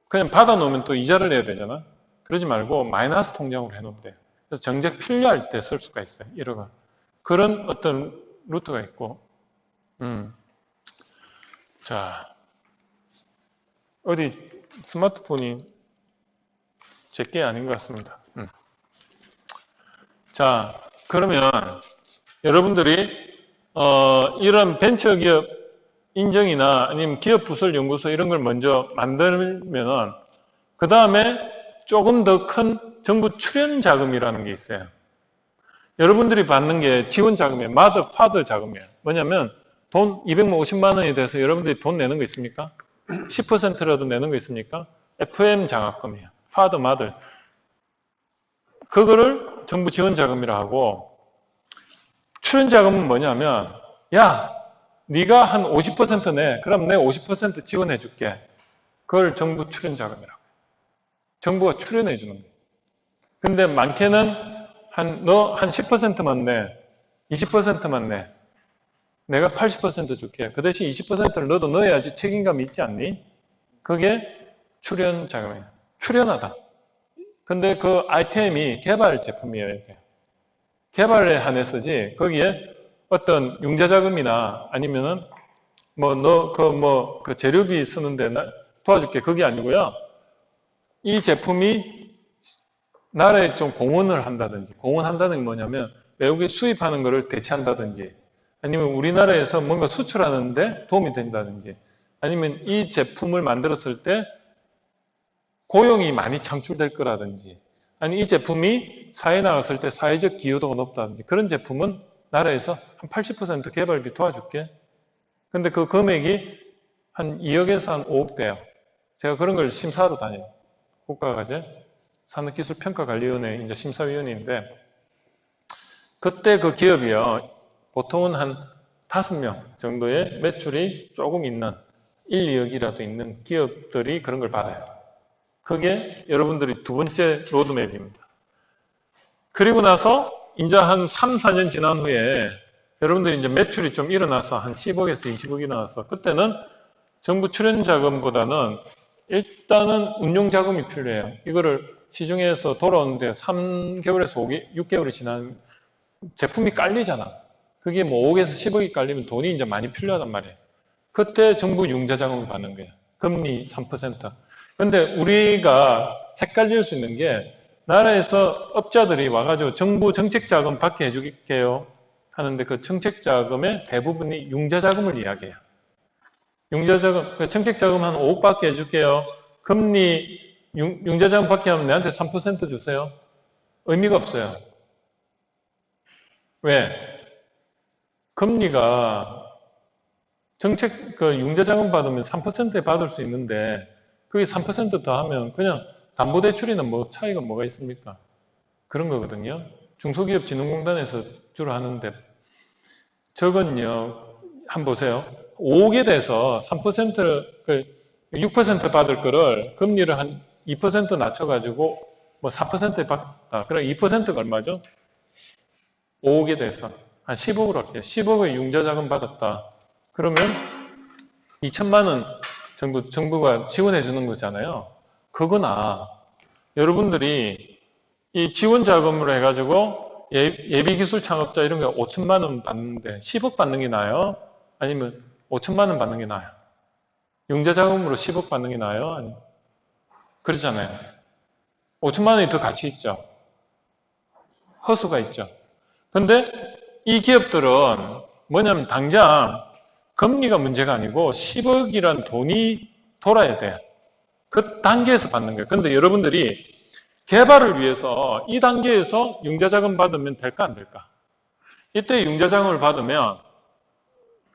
Speaker 1: 그냥 받아놓으면 또 이자를 내야 되잖아. 그러지 말고 마이너스 통장으로 해놓으면 돼요. 그래서 정작 필요할 때 쓸 수가 있어요. 1억은. 그런 어떤 루트가 있고. 자, 어디 스마트폰이 제게 아닌 것 같습니다. 자, 그러면 여러분들이 이런 벤처기업 인정이나 아니면 기업부설 연구소 이런 걸 먼저 만들면은 그 다음에 조금 더 큰 정부 출연 자금이라는 게 있어요. 여러분들이 받는 게 지원 자금이에요. 마더, 파더 자금이에요. 뭐냐면 돈 200만 50만 원이 돼서 여러분들이 돈 내는 거 있습니까? 10%라도 내는 거 있습니까? FM 장학금이에요. 파더, 마더. 그거를 정부 지원 자금이라 하고 출연 자금은 뭐냐면 야, 네가 한 50% 내. 그럼 내 50% 지원해 줄게. 그걸 정부 출연 자금이라고. 정부가 출연해 주는 거예요. 근데 많게는 너 한 10%만 내. 20%만 내. 내가 80% 줄게. 그 대신 20%를 너도 넣어야지 책임감이 있지 않니? 그게 출연 자금이에요. 출연하다. 근데 그 아이템이 개발 제품이어야 돼요. 개발에 한해서지 거기에 어떤 융자 자금이나 아니면은 그 재료비 쓰는데 도와줄게. 그게 아니고요. 이 제품이 나라에 좀 공헌을 한다든지, 공헌한다는 게 뭐냐면 외국에 수입하는 거를 대체한다든지, 아니면 우리나라에서 뭔가 수출하는데 도움이 된다든지, 아니면 이 제품을 만들었을 때 고용이 많이 창출될 거라든지, 아니 이 제품이 사회에 나갔을 때 사회적 기여도가 높다든지 그런 제품은 나라에서 한 80% 개발비 도와줄게. 근데 그 금액이 한 2억에서 한 5억 돼요. 제가 그런 걸 심사하러 다녀요. 국가과제 산업기술평가관리위원회 이제 심사위원인데 그때 그 기업이요. 보통은 한 5명 정도의 매출이 조금 있는 1, 2억이라도 있는 기업들이 그런 걸 받아요. 그게 여러분들이 두 번째 로드맵입니다. 그리고 나서 이제 한 3, 4년 지난 후에 여러분들이 이제 매출이 좀 일어나서 한 10억에서 20억이 일어나서 그때는 정부 출연 자금보다는 일단은 운용 자금이 필요해요. 이거를 시중에서 돌아오는데 3개월에서 6개월이 지난 제품이 깔리잖아. 그게 뭐 5억에서 10억이 깔리면 돈이 이제 많이 필요하단 말이에요. 그때 정부 융자 자금을 받는 거예요. 금리 3%. 근데 우리가 헷갈릴 수 있는 게 나라에서 업자들이 와가지고 정부 정책 자금 받게 해줄게요 하는데 그 정책 자금의 대부분이 융자 자금을 이야기해요. 융자 자금, 정책 자금 한 5억 받게 해줄게요. 금리 융자 자금 받게 하면 내한테 3% 주세요. 의미가 없어요. 왜? 금리가 정책 그 융자 자금 받으면 3%에 받을 수 있는데 그게 3% 더하면 그냥 담보대출이나 뭐 차이가 뭐가 있습니까? 그런 거거든요. 중소기업진흥공단에서 주로 하는데 저건요. 한번 보세요. 5억에 대해서 6% 받을 거를 금리를 한 2% 낮춰가지고 뭐 4%에 받다. 그럼 2%가 얼마죠? 5억에 대해서 한 10억으로 할게요. 10억의 융자 자금 받았다. 그러면 2천만 원 정부가 지원해 주는 거잖아요. 그거나 여러분들이 이 지원 자금으로 해가지고 예비기술 창업자 이런 게 5천만 원 받는데 10억 받는 게 나아요? 아니면 5천만 원 받는 게 나아요? 융자 자금으로 10억 받는 게 나아요? 아니면 그러잖아요. 5천만 원이 더 가치 있죠. 허수가 있죠. 근데 이 기업들은 뭐냐면 당장 금리가 문제가 아니고 10억이란 돈이 돌아야 돼. 그 단계에서 받는 거예요. 근데 여러분들이 개발을 위해서 이 단계에서 융자자금 받으면 될까 안 될까? 이때 융자자금을 받으면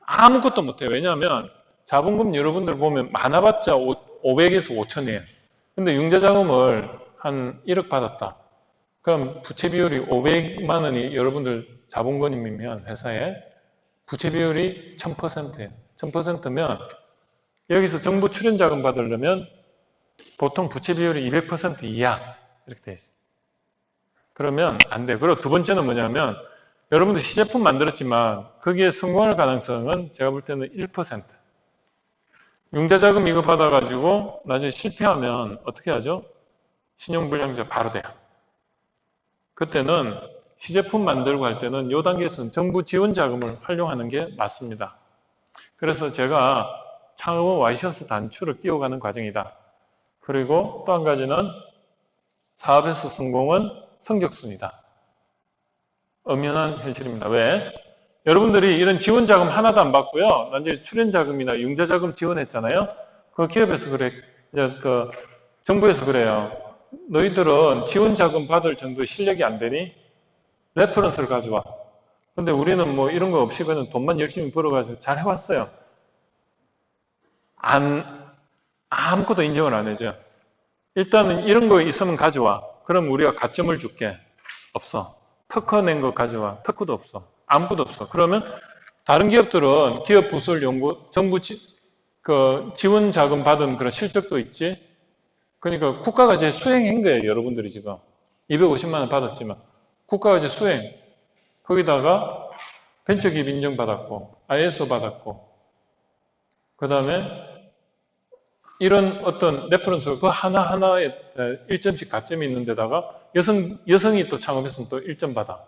Speaker 1: 아무것도 못해요. 왜냐하면 자본금 여러분들 보면 많아봤자 500에서 5천이에요. 근데 융자자금을 한 1억 받았다. 그럼 부채 비율이 500만 원이 여러분들 자본금이면 회사에 부채 비율이 1000%예요. 1000%면 여기서 정부 출연 자금 받으려면 보통 부채 비율이 200% 이하 이렇게 돼 있어요. 그러면 안 돼요. 그리고 두 번째는 뭐냐면 여러분들 시제품 만들었지만 거기에 성공할 가능성은 제가 볼 때는 1%. 융자자금 이거 받아가지고 나중에 실패하면 어떻게 하죠? 신용불량자 바로 돼요. 그때는 시제품 만들고 할 때는 이 단계에서는 정부 지원 자금을 활용하는 게 맞습니다. 그래서 제가 창업 와이셔츠 단추를 끼워가는 과정이다. 그리고 또 한 가지는 사업에서 성공은 성적순이다. 엄연한 현실입니다. 왜? 여러분들이 이런 지원 자금 하나도 안 받고요. 나중에 출연 자금이나 융자 자금 지원했잖아요. 그 기업에서 그래, 그 정부에서 그래요. 너희들은 지원 자금 받을 정도의 실력이 안 되니 레퍼런스를 가져와. 근데 우리는 뭐 이런 거 없이 그냥 돈만 열심히 벌어가지고 잘 해왔어요. 아무것도 인정을 안 해줘. 일단은 이런 거 있으면 가져와. 그럼 우리가 가점을 줄게. 없어. 특허 낸 거 가져와. 특허도 없어. 아무것도 없어. 그러면 다른 기업들은 기업 부설 연구, 정부 지원 자금 받은 그런 실적도 있지. 그러니까 국가가 이제 수행한 거예요. 여러분들이 지금. 250만 원 받았지만. 국가가 이제 수행. 거기다가 벤처기업 인정받았고, ISO 받았고, 그 다음에 이런 어떤 레퍼런스 그 하나하나에 1점씩 가점이 있는 데다가 여성이 또 창업했으면 또 1점 받아.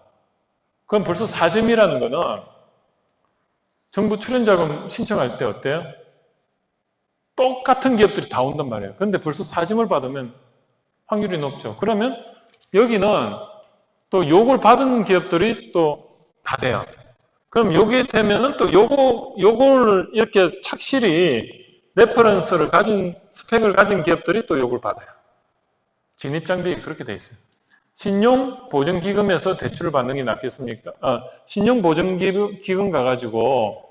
Speaker 1: 그럼 벌써 4점이라는 거는 정부 출연자금 신청할 때 어때요? 똑같은 기업들이 다 온단 말이에요. 그런데 벌써 4점을 받으면 확률이 높죠. 그러면 여기는 또 요걸 받은 기업들이 또 다 돼요. 그럼 요게 되면은 또 요걸 이렇게 착실히 레퍼런스를 가진, 스펙을 가진 기업들이 또 요걸 받아요. 진입장벽이 그렇게 돼 있어요. 신용보증기금에서 대출을 받는 게 낫겠습니까? 신용보증기금 가가지고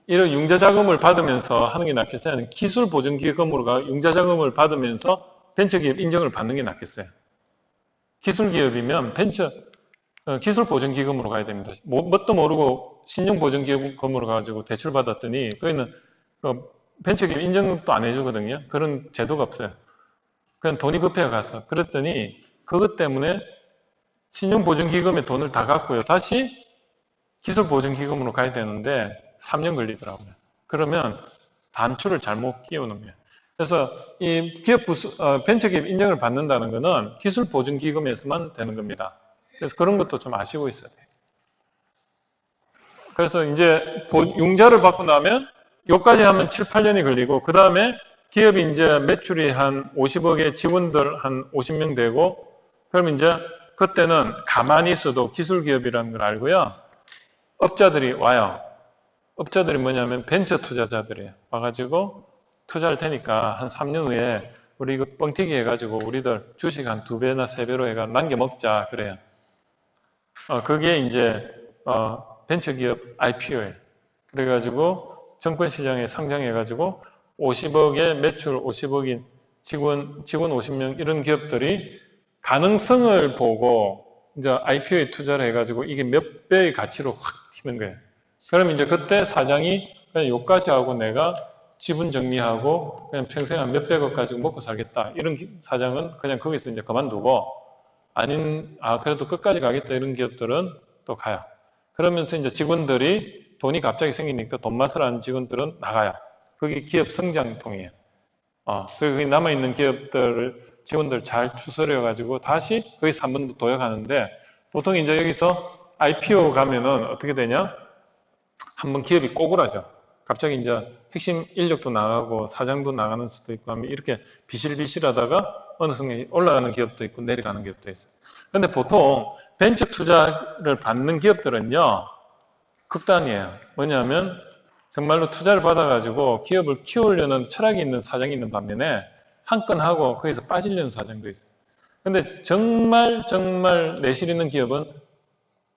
Speaker 1: 이런 융자자금을 받으면서 하는 게 낫겠어요? 아니면 기술보증기금으로 융자자금을 받으면서 벤처기업 인정을 받는 게 낫겠어요? 기술기업이면 기술보증기금으로 가야 됩니다. 뭣도 모르고 신용보증기금으로 가가지고 대출 받았더니 거기는 벤처기업 인정도 안 해주거든요. 그런 제도가 없어요. 그냥 돈이 급해가 가서. 그랬더니 그것 때문에 신용보증기금에 돈을 다 갖고요. 다시 기술보증기금으로 가야 되는데 3년 걸리더라고요. 그러면 단추를 잘못 끼우는 거예요. 그래서 이 벤처기업 인정을 받는다는 것은 기술보증기금에서만 되는 겁니다. 그래서 그런 것도 좀 아시고 있어야 돼요. 그래서 이제 융자를 받고 나면 요까지 하면 7, 8년이 걸리고 그 다음에 기업이 이제 매출이 한 50억에 직원들 한 50명 되고 그럼 이제 그때는 가만히 있어도 기술기업이라는 걸 알고요. 업자들이 와요. 업자들이 뭐냐면 벤처 투자자들이에요. 와가지고 투자할 테니까 한 3년 후에 우리 이거 뻥튀기 해가지고 우리들 주식 한 2배나 3배로 해가 남겨 먹자 그래요. 그게 이제 벤처기업 IPO예요. 그래가지고 정권시장에 상장해가지고 50억의 매출 50억인 직원 50명 이런 기업들이 가능성을 보고 이제 IPO에 투자를 해가지고 이게 몇 배의 가치로 확 튀는 거예요. 그럼 이제 그때 사장이 그냥 요까지 하고 내가 지분 정리하고 그냥 평생 한 몇백억 가지고 먹고 살겠다. 이런 사장은 그냥 거기서 이제 그만두고 그래도 끝까지 가겠다. 이런 기업들은 또 가요. 그러면서 이제 직원들이 돈이 갑자기 생기니까 돈 맛을 아는 직원들은 나가요. 그게 기업 성장통이에요. 그리고 남아있는 직원들 잘 추스려가지고 다시 거기서 한 번 더 도약하는데 보통 이제 여기서 IPO 가면은 어떻게 되냐? 한번 기업이 꼬꾸라져. 갑자기 이제 핵심 인력도 나가고 사장도 나가는 수도 있고 하면 이렇게 비실비실하다가 어느 순간 올라가는 기업도 있고 내려가는 기업도 있어요. 그런데 보통 벤처 투자를 받는 기업들은요, 극단이에요. 뭐냐면 정말로 투자를 받아가지고 기업을 키우려는 철학이 있는 사장이 있는 반면에 한 건 하고 거기서 빠지려는 사장도 있어요. 근데 정말 내실 있는 기업은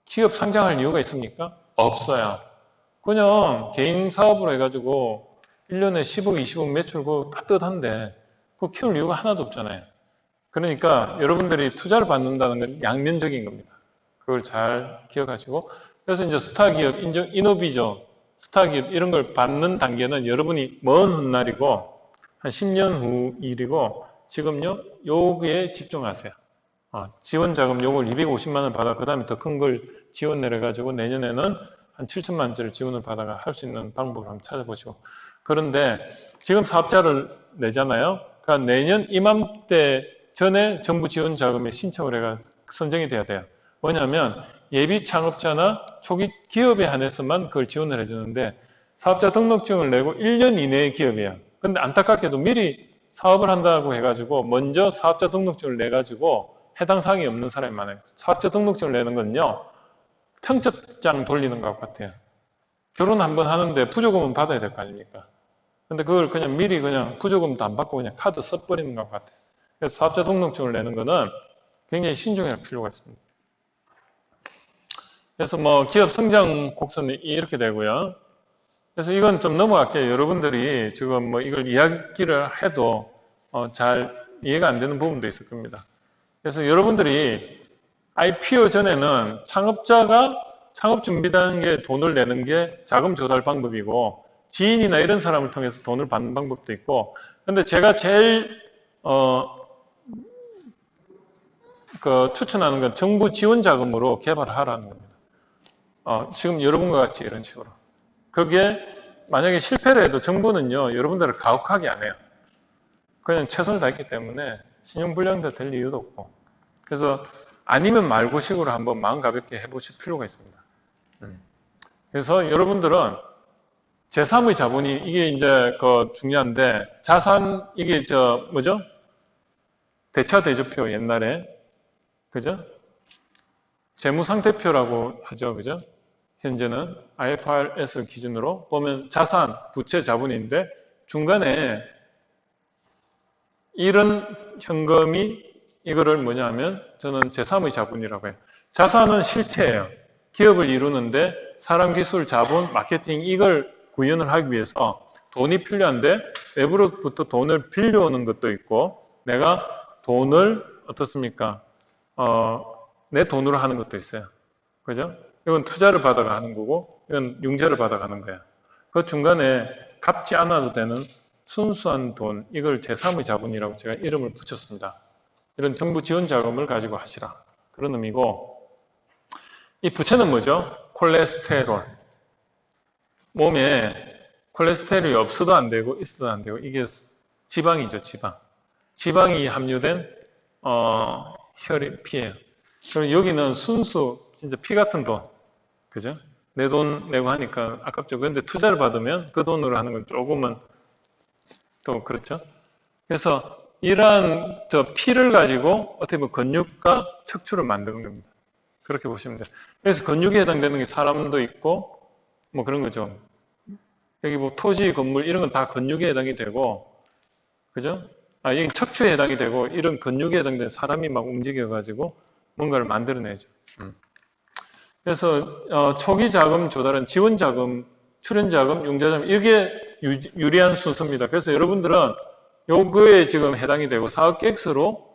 Speaker 1: 기업 상장할 이유가 있습니까? 없어요. 그냥 개인 사업으로 해가지고 1년에 10억, 20억 매출 그거 따뜻한데 그거 키울 이유가 하나도 없잖아요. 그러니까 여러분들이 투자를 받는다는 건 양면적인 겁니다. 그걸 잘 기억하시고 그래서 이제 스타기업, 이노비죠. 스타기업 이런 걸 받는 단계는 여러분이 먼 훗날이고 한 10년 후 일이고 지금요 요거에 집중하세요. 지원 자금 요걸 250만 원 받아 그 다음에 더 큰 걸 지원 내려가지고 내년에는 한 7천만 원짜리 지원을 받아가 할 수 있는 방법을 한번 찾아보시고 그런데 지금 사업자를 내잖아요. 그러니까 내년 이맘때 전에 정부 지원 자금에 신청을 해가 선정이 돼야 돼요. 뭐냐면 예비 창업자나 초기 기업에 한해서만 그걸 지원을 해주는데 사업자 등록증을 내고 1년 이내의 기업이에요. 근데 안타깝게도 미리 사업을 한다고 해가지고 먼저 사업자 등록증을 내가지고 해당 사항이 없는 사람이 많아요. 사업자 등록증을 내는 건요. 청첩장 돌리는 것 같아요. 결혼 한번 하는데 부조금은 받아야 될 거 아닙니까? 근데 그걸 그냥 미리 그냥 부조금도 안 받고 그냥 카드 써버리는 것 같아요. 그래서 사업자 등록증을 내는 거는 굉장히 신중해야 할 필요가 있습니다. 그래서 뭐 기업 성장 곡선이 이렇게 되고요. 그래서 이건 좀 넘어갈게요. 여러분들이 지금 뭐 이걸 이야기를 해도 잘 이해가 안 되는 부분도 있을 겁니다. 그래서 여러분들이 IPO 전에는 창업자가 창업 준비 단계에 돈을 내는 게 자금 조달 방법이고 지인이나 이런 사람을 통해서 돈을 받는 방법도 있고 근데 제가 제일 추천하는 건 정부 지원 자금으로 개발을 하라는 겁니다. 지금 여러분과 같이 이런 식으로. 그게 만약에 실패를 해도 정부는요, 여러분들을 가혹하게 안 해요. 그냥 최선을 다했기 때문에 신용불량도 될 이유도 없고. 그래서 아니면 말고식으로 한번 마음 가볍게 해보실 필요가 있습니다. 그래서 여러분들은 제3의 자본이 이게 이제 중요한데 자산 이게 뭐죠? 대차대조표 옛날에 그죠? 재무상태표라고 하죠. 그죠? 현재는 IFRS 기준으로 보면 자산, 부채, 자본인데 중간에 이런 현금이 이거를 뭐냐면 저는 제3의 자본이라고 해요. 자산은 실체예요. 기업을 이루는데 사람, 기술, 자본, 마케팅 이걸 구현을 하기 위해서 돈이 필요한데 외부로부터 돈을 빌려오는 것도 있고 내가 돈을 어떻습니까? 내 돈으로 하는 것도 있어요. 그죠? 이건 투자를 받아가 하는 거고 이건 융자를 받아가는 거야. 그 중간에 갚지 않아도 되는 순수한 돈, 이걸 제3의 자본이라고 제가 이름을 붙였습니다. 이런 정부 지원 자금을 가지고 하시라. 그런 의미고 이 부채는 뭐죠? 콜레스테롤. 몸에 콜레스테롤이 없어도 안 되고 있어도 안 되고 이게 지방이죠, 지방. 지방이 함유된 혈액, 피예요. 그리고 여기는 순수 진짜 피 같은 돈. 그죠? 내 돈 내고 하니까 아깝죠. 그런데 투자를 받으면 그 돈으로 하는 건 조금은 또 그렇죠. 그래서 이러한 피를 가지고 어떻게 보면 근육과 척추를 만드는 겁니다. 그렇게 보시면 돼요. 그래서 근육에 해당되는 게 사람도 있고 뭐 그런 거죠. 여기 뭐 토지, 건물 이런 건 다 근육에 해당이 되고 그죠? 여기 척추에 해당이 되고 이런 근육에 해당되는 사람이 막 움직여가지고 뭔가를 만들어내죠. 그래서 초기 자금 조달은 지원 자금, 출연 자금, 융자 자금 이게 유리한 순서입니다. 그래서 여러분들은 요거에 지금 해당이 되고 사업 계획서로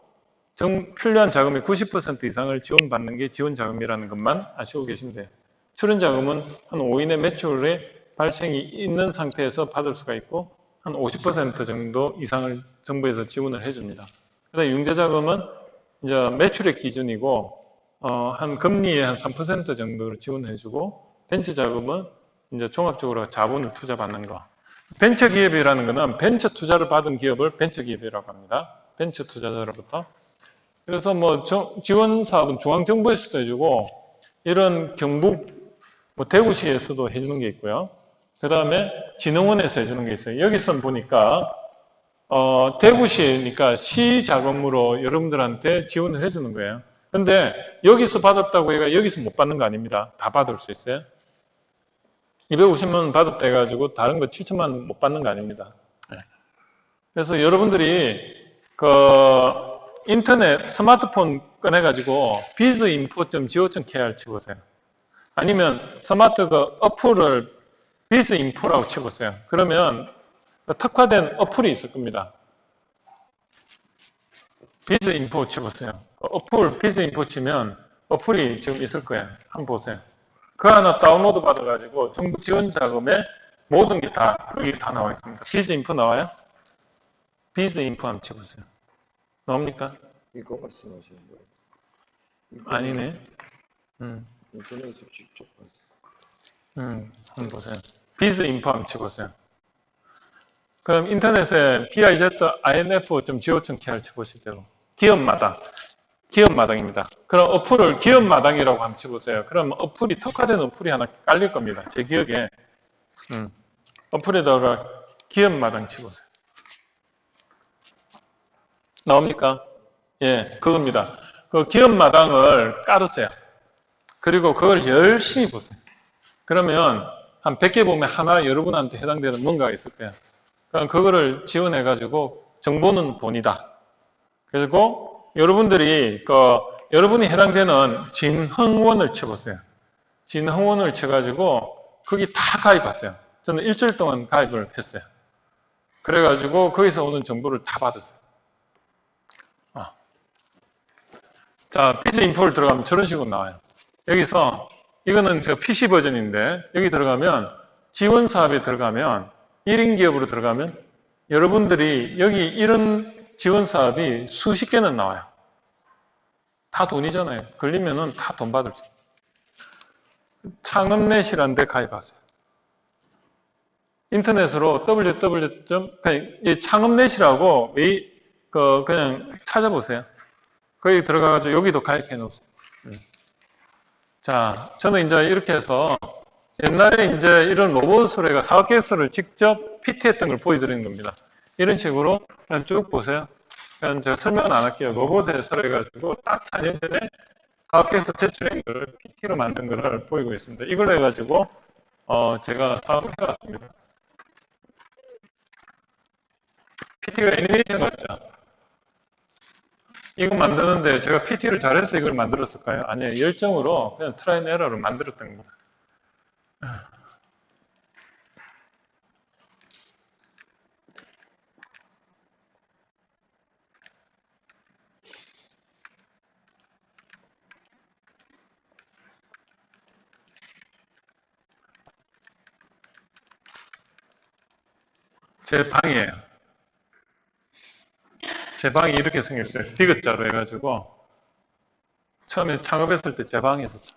Speaker 1: 필요한 자금의 90% 이상을 지원받는 게 지원 자금이라는 것만 아시고 계시면 돼요. 출연 자금은 한 5인의 매출의 발생이 있는 상태에서 받을 수가 있고 한 50% 정도 이상을 정부에서 지원을 해줍니다. 그다음 융자 자금은 이제 매출의 기준이고 한 금리의 한 3% 정도를 지원해주고 벤처 자금은 이제 종합적으로 자본을 투자받는 거. 벤처 기업이라는 것은 벤처 투자를 받은 기업을 벤처 기업이라고 합니다. 벤처 투자자로부터. 그래서 뭐 지원 사업은 중앙정부에서도 해주고 이런 경북 뭐 대구시에서도 해주는 게 있고요. 그 다음에 진흥원에서 해주는 게 있어요. 여기서 보니까 대구시니까 시 자금으로 여러분들한테 지원을 해주는 거예요. 근데 여기서 받았다고 해가 여기서 못 받는 거 아닙니다. 다 받을 수 있어요. 250만 원 받았다 해가지고 다른 거 7천만 원 못 받는 거 아닙니다. 그래서 여러분들이 인터넷 스마트폰 꺼내가지고 bizinfo.go.kr 쳐보세요. 아니면 스마트 어플을 bizinfo라고 쳐보세요. 그러면 특화된 어플이 있을 겁니다. biz인포 쳐보세요. 어플 biz인포 치면 어플이 지금 있을 거예요. 한번 보세요. 그 하나 다운로드 받아가지고 정부 지원 자금에 모든 게 다 거기 다 나와 있습니다. biz인포 나와요? biz인포 한번 쳐보세요. 나옵니까?
Speaker 2: 이거 말씀하시는 거예요?
Speaker 1: 아니네.
Speaker 2: 인터넷에서 직접 봤어요.
Speaker 1: 한번 보세요. biz인포 한번 쳐보세요. 그럼 인터넷에 biz.inf.go.kr 쳐보실 대로 기업마당입니다. 그럼 어플을 기업마당이라고 한번 쳐보세요. 그럼 어플이 특화된 어플이 하나 깔릴 겁니다. 제 기억에 어플에다가 기업마당 쳐보세요. 나옵니까? 예, 그겁니다. 그 기업마당을 깔으세요. 그리고 그걸 열심히 보세요. 그러면 한 100개 보면 하나 여러분한테 해당되는 뭔가가 있을 거예요. 그럼 그거를 지원해가지고 정보는 본이다. 그리고 여러분들이 여러분이 해당되는 진흥원을 쳐보세요. 진흥원을 쳐가지고 거기 다 가입하세요. 저는 일주일 동안 가입을 했어요. 그래가지고 거기서 오는 정보를 다 받았어요. 자, 피지 인포를 들어가면 저런 식으로 나와요. 여기서 이거는 저 PC 버전인데 여기 들어가면 지원 사업에 들어가면 1인 기업으로 들어가면 여러분들이 여기 이런 지원 사업이 수십 개는 나와요. 다 돈이잖아요. 걸리면은 다 돈 받을 수 있어요. 창업넷이라는 데 가입하세요. 인터넷으로 창업넷이라고 그냥 찾아보세요. 거기 들어가가지고 여기도 가입해 놓으세요. 자, 저는 이제 이렇게 해서 옛날에 이제 이런 로봇을 사업 계획서를 직접 PT했던 걸 보여드리는 겁니다. 이런 식으로 그냥 쭉 보세요. 그냥 제가 설명은 안 할게요. 로봇에서 해가지고 딱 4년 전에 사업 계획서 제출한 걸 PT로 만든 거를 보이고 있습니다. 이걸 해가지고 제가 사업을 해왔습니다. PT가 애니메이션 같죠? 이거 만드는데 제가 PT를 잘해서 이걸 만들었을까요? 아니에요. 열정으로 그냥 트라이 앤 에러로 만들었던 겁니다. 제 방이에요. 제 방이 이렇게 생겼어요. 디귿자로 해가지고 처음에 창업했을 때 제 방에 있었어요.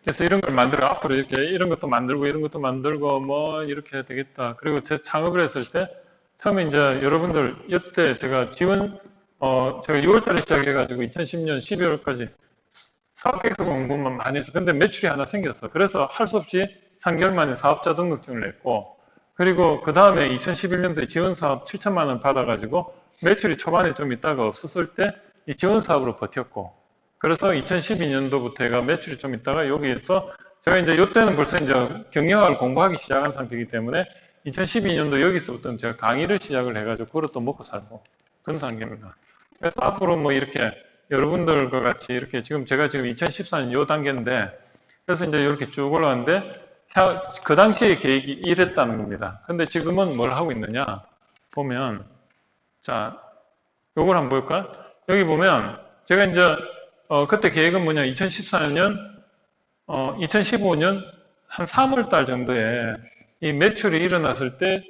Speaker 1: 그래서 이런 걸 만들어 앞으로 이렇게 이런 것도 만들고 뭐 이렇게 해야 되겠다. 그리고 제 창업을 했을 때 처음에 이제 여러분들 이때 제가 제가 6월달에 시작해가지고 2010년 12월까지 사업계획서 공부만 많이 해서 근데 매출이 하나 생겼어. 그래서 할 수 없이 3개월 만에 사업자 등록증을 냈고 그리고 그 다음에 2011년도에 지원사업 7천만 원 받아가지고 매출이 초반에 좀 있다가 없었을 때 이 지원사업으로 버텼고 그래서 2012년도부터 제가 매출이 좀 있다가 여기에서 제가 이제 이때는 벌써 이제 경영학을 공부하기 시작한 상태이기 때문에 2012년도 여기서부터 제가 강의를 시작을 해가지고 그것도 먹고 살고 그런 단계입니다. 그래서 앞으로 뭐 이렇게 여러분들과 같이 이렇게 제가 지금 2014년 요 단계인데 그래서 이제 이렇게 쭉 올라가는데 그 당시에 계획이 이랬다는 겁니다. 근데 지금은 뭘 하고 있느냐 보면 자 요걸 한번 볼까요? 여기 보면 제가 이제 그때 계획은 뭐냐 2014년 2015년 한 3월 달 정도에 이 매출이 일어났을 때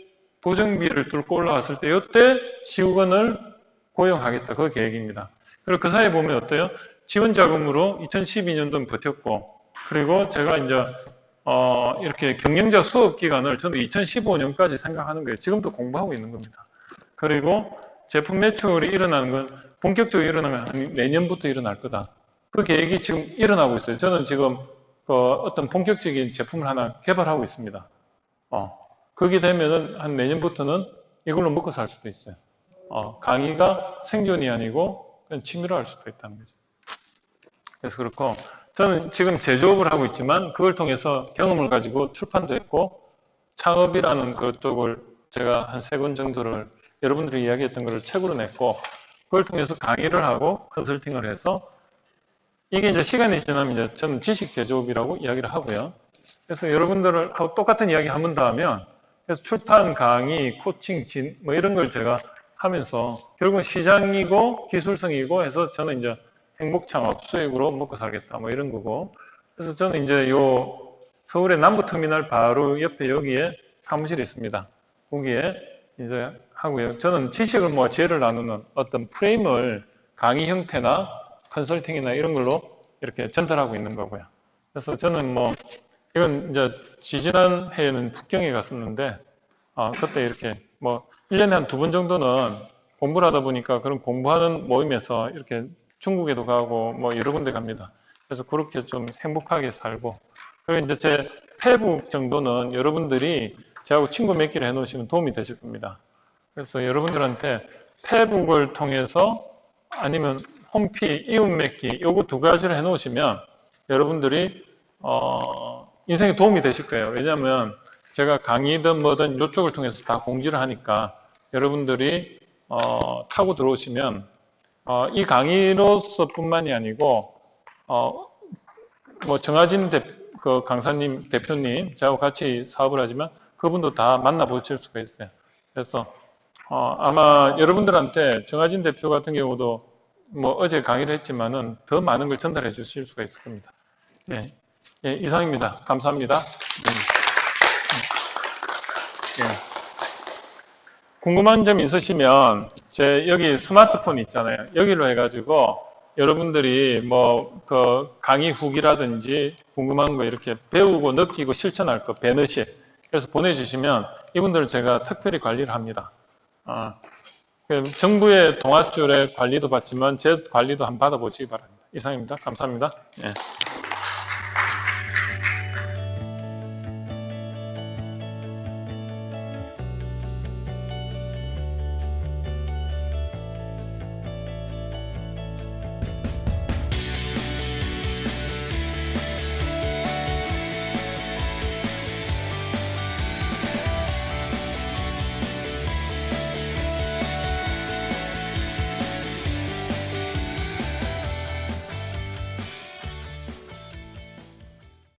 Speaker 1: 보증비를 뚫고 올라왔을 때 이때 지원을 고용하겠다. 그 계획입니다. 그리고 그 사이에 보면 어때요? 지원 자금으로 2012년도는 버텼고 그리고 제가 이제 이렇게 경영자 수업 기간을 저는 2015년까지 생각하는 거예요. 지금도 공부하고 있는 겁니다. 그리고 제품 매출이 일어나는 건 본격적으로 일어나면 한 내년부터 일어날 거다. 그 계획이 지금 일어나고 있어요. 저는 지금 어떤 본격적인 제품을 하나 개발하고 있습니다. 그게 되면은 한 내년부터는 이걸로 먹고 살 수도 있어요. 강의가 생존이 아니고 그냥 취미로 할 수도 있다는 거죠. 그래서 그렇고 저는 지금 제조업을 하고 있지만 그걸 통해서 경험을 가지고 출판도 했고 창업이라는 그쪽을 제가 한 3권 정도를 여러분들이 이야기했던 것을 책으로 냈고 그걸 통해서 강의를 하고 컨설팅을 해서 이게 이제 시간이 지나면 이제 저는 지식 제조업이라고 이야기를 하고요. 그래서 여러분들하고 똑같은 이야기 한 번 더 하면 그래서 출판, 강의, 코칭, 뭐 이런 걸 제가 하면서 결국은 시장이고 기술성이고 해서 저는 이제 행복 창업 수익으로 먹고 살겠다 뭐 이런 거고 그래서 저는 이제 요 서울의 남부터미널 바로 옆에 여기에 사무실이 있습니다. 거기에 이제 하고요. 저는 지식을 뭐 지혜를 나누는 어떤 프레임을 강의 형태나 컨설팅이나 이런 걸로 이렇게 전달하고 있는 거고요. 그래서 저는 뭐 이건 이제 지지난 해에는 북경에 갔었는데, 그때 이렇게 뭐 1년에 한 2번 정도는 공부를 하다 보니까 그런 공부하는 모임에서 이렇게 중국에도 가고 뭐 여러 군데 갑니다. 그래서 그렇게 좀 행복하게 살고, 그리고 이제 제 페북 정도는 여러분들이 저하고 친구 맺기를 해놓으시면 도움이 되실 겁니다. 그래서 여러분들한테 페북을 통해서 아니면 홈피, 이웃 맺기 요거 2가지를 해놓으시면 여러분들이 인생에 도움이 되실 거예요. 왜냐하면 제가 강의든 뭐든 이쪽을 통해서 다 공지를 하니까 여러분들이 타고 들어오시면 이 강의로서뿐만이 아니고 뭐 정하진 그 강사님 대표님 저하고 같이 사업을 하지만 그분도 다 만나보실 수가 있어요. 그래서 아마 여러분들한테 정하진 대표 같은 경우도 뭐 어제 강의를 했지만은 더 많은 걸 전달해 주실 수가 있을 겁니다. 예, 예, 이상입니다. 감사합니다. 예. 궁금한 점 있으시면 제 여기 스마트폰 있잖아요. 여기로 해가지고 여러분들이 뭐 그 강의 후기라든지 궁금한 거 이렇게 배우고 느끼고 실천할 거 배너시 그래서 보내주시면 이분들을 제가 특별히 관리를 합니다. 정부의 동아줄의 관리도 받지만 제 관리도 한번 받아보시기 바랍니다. 이상입니다. 감사합니다. 예.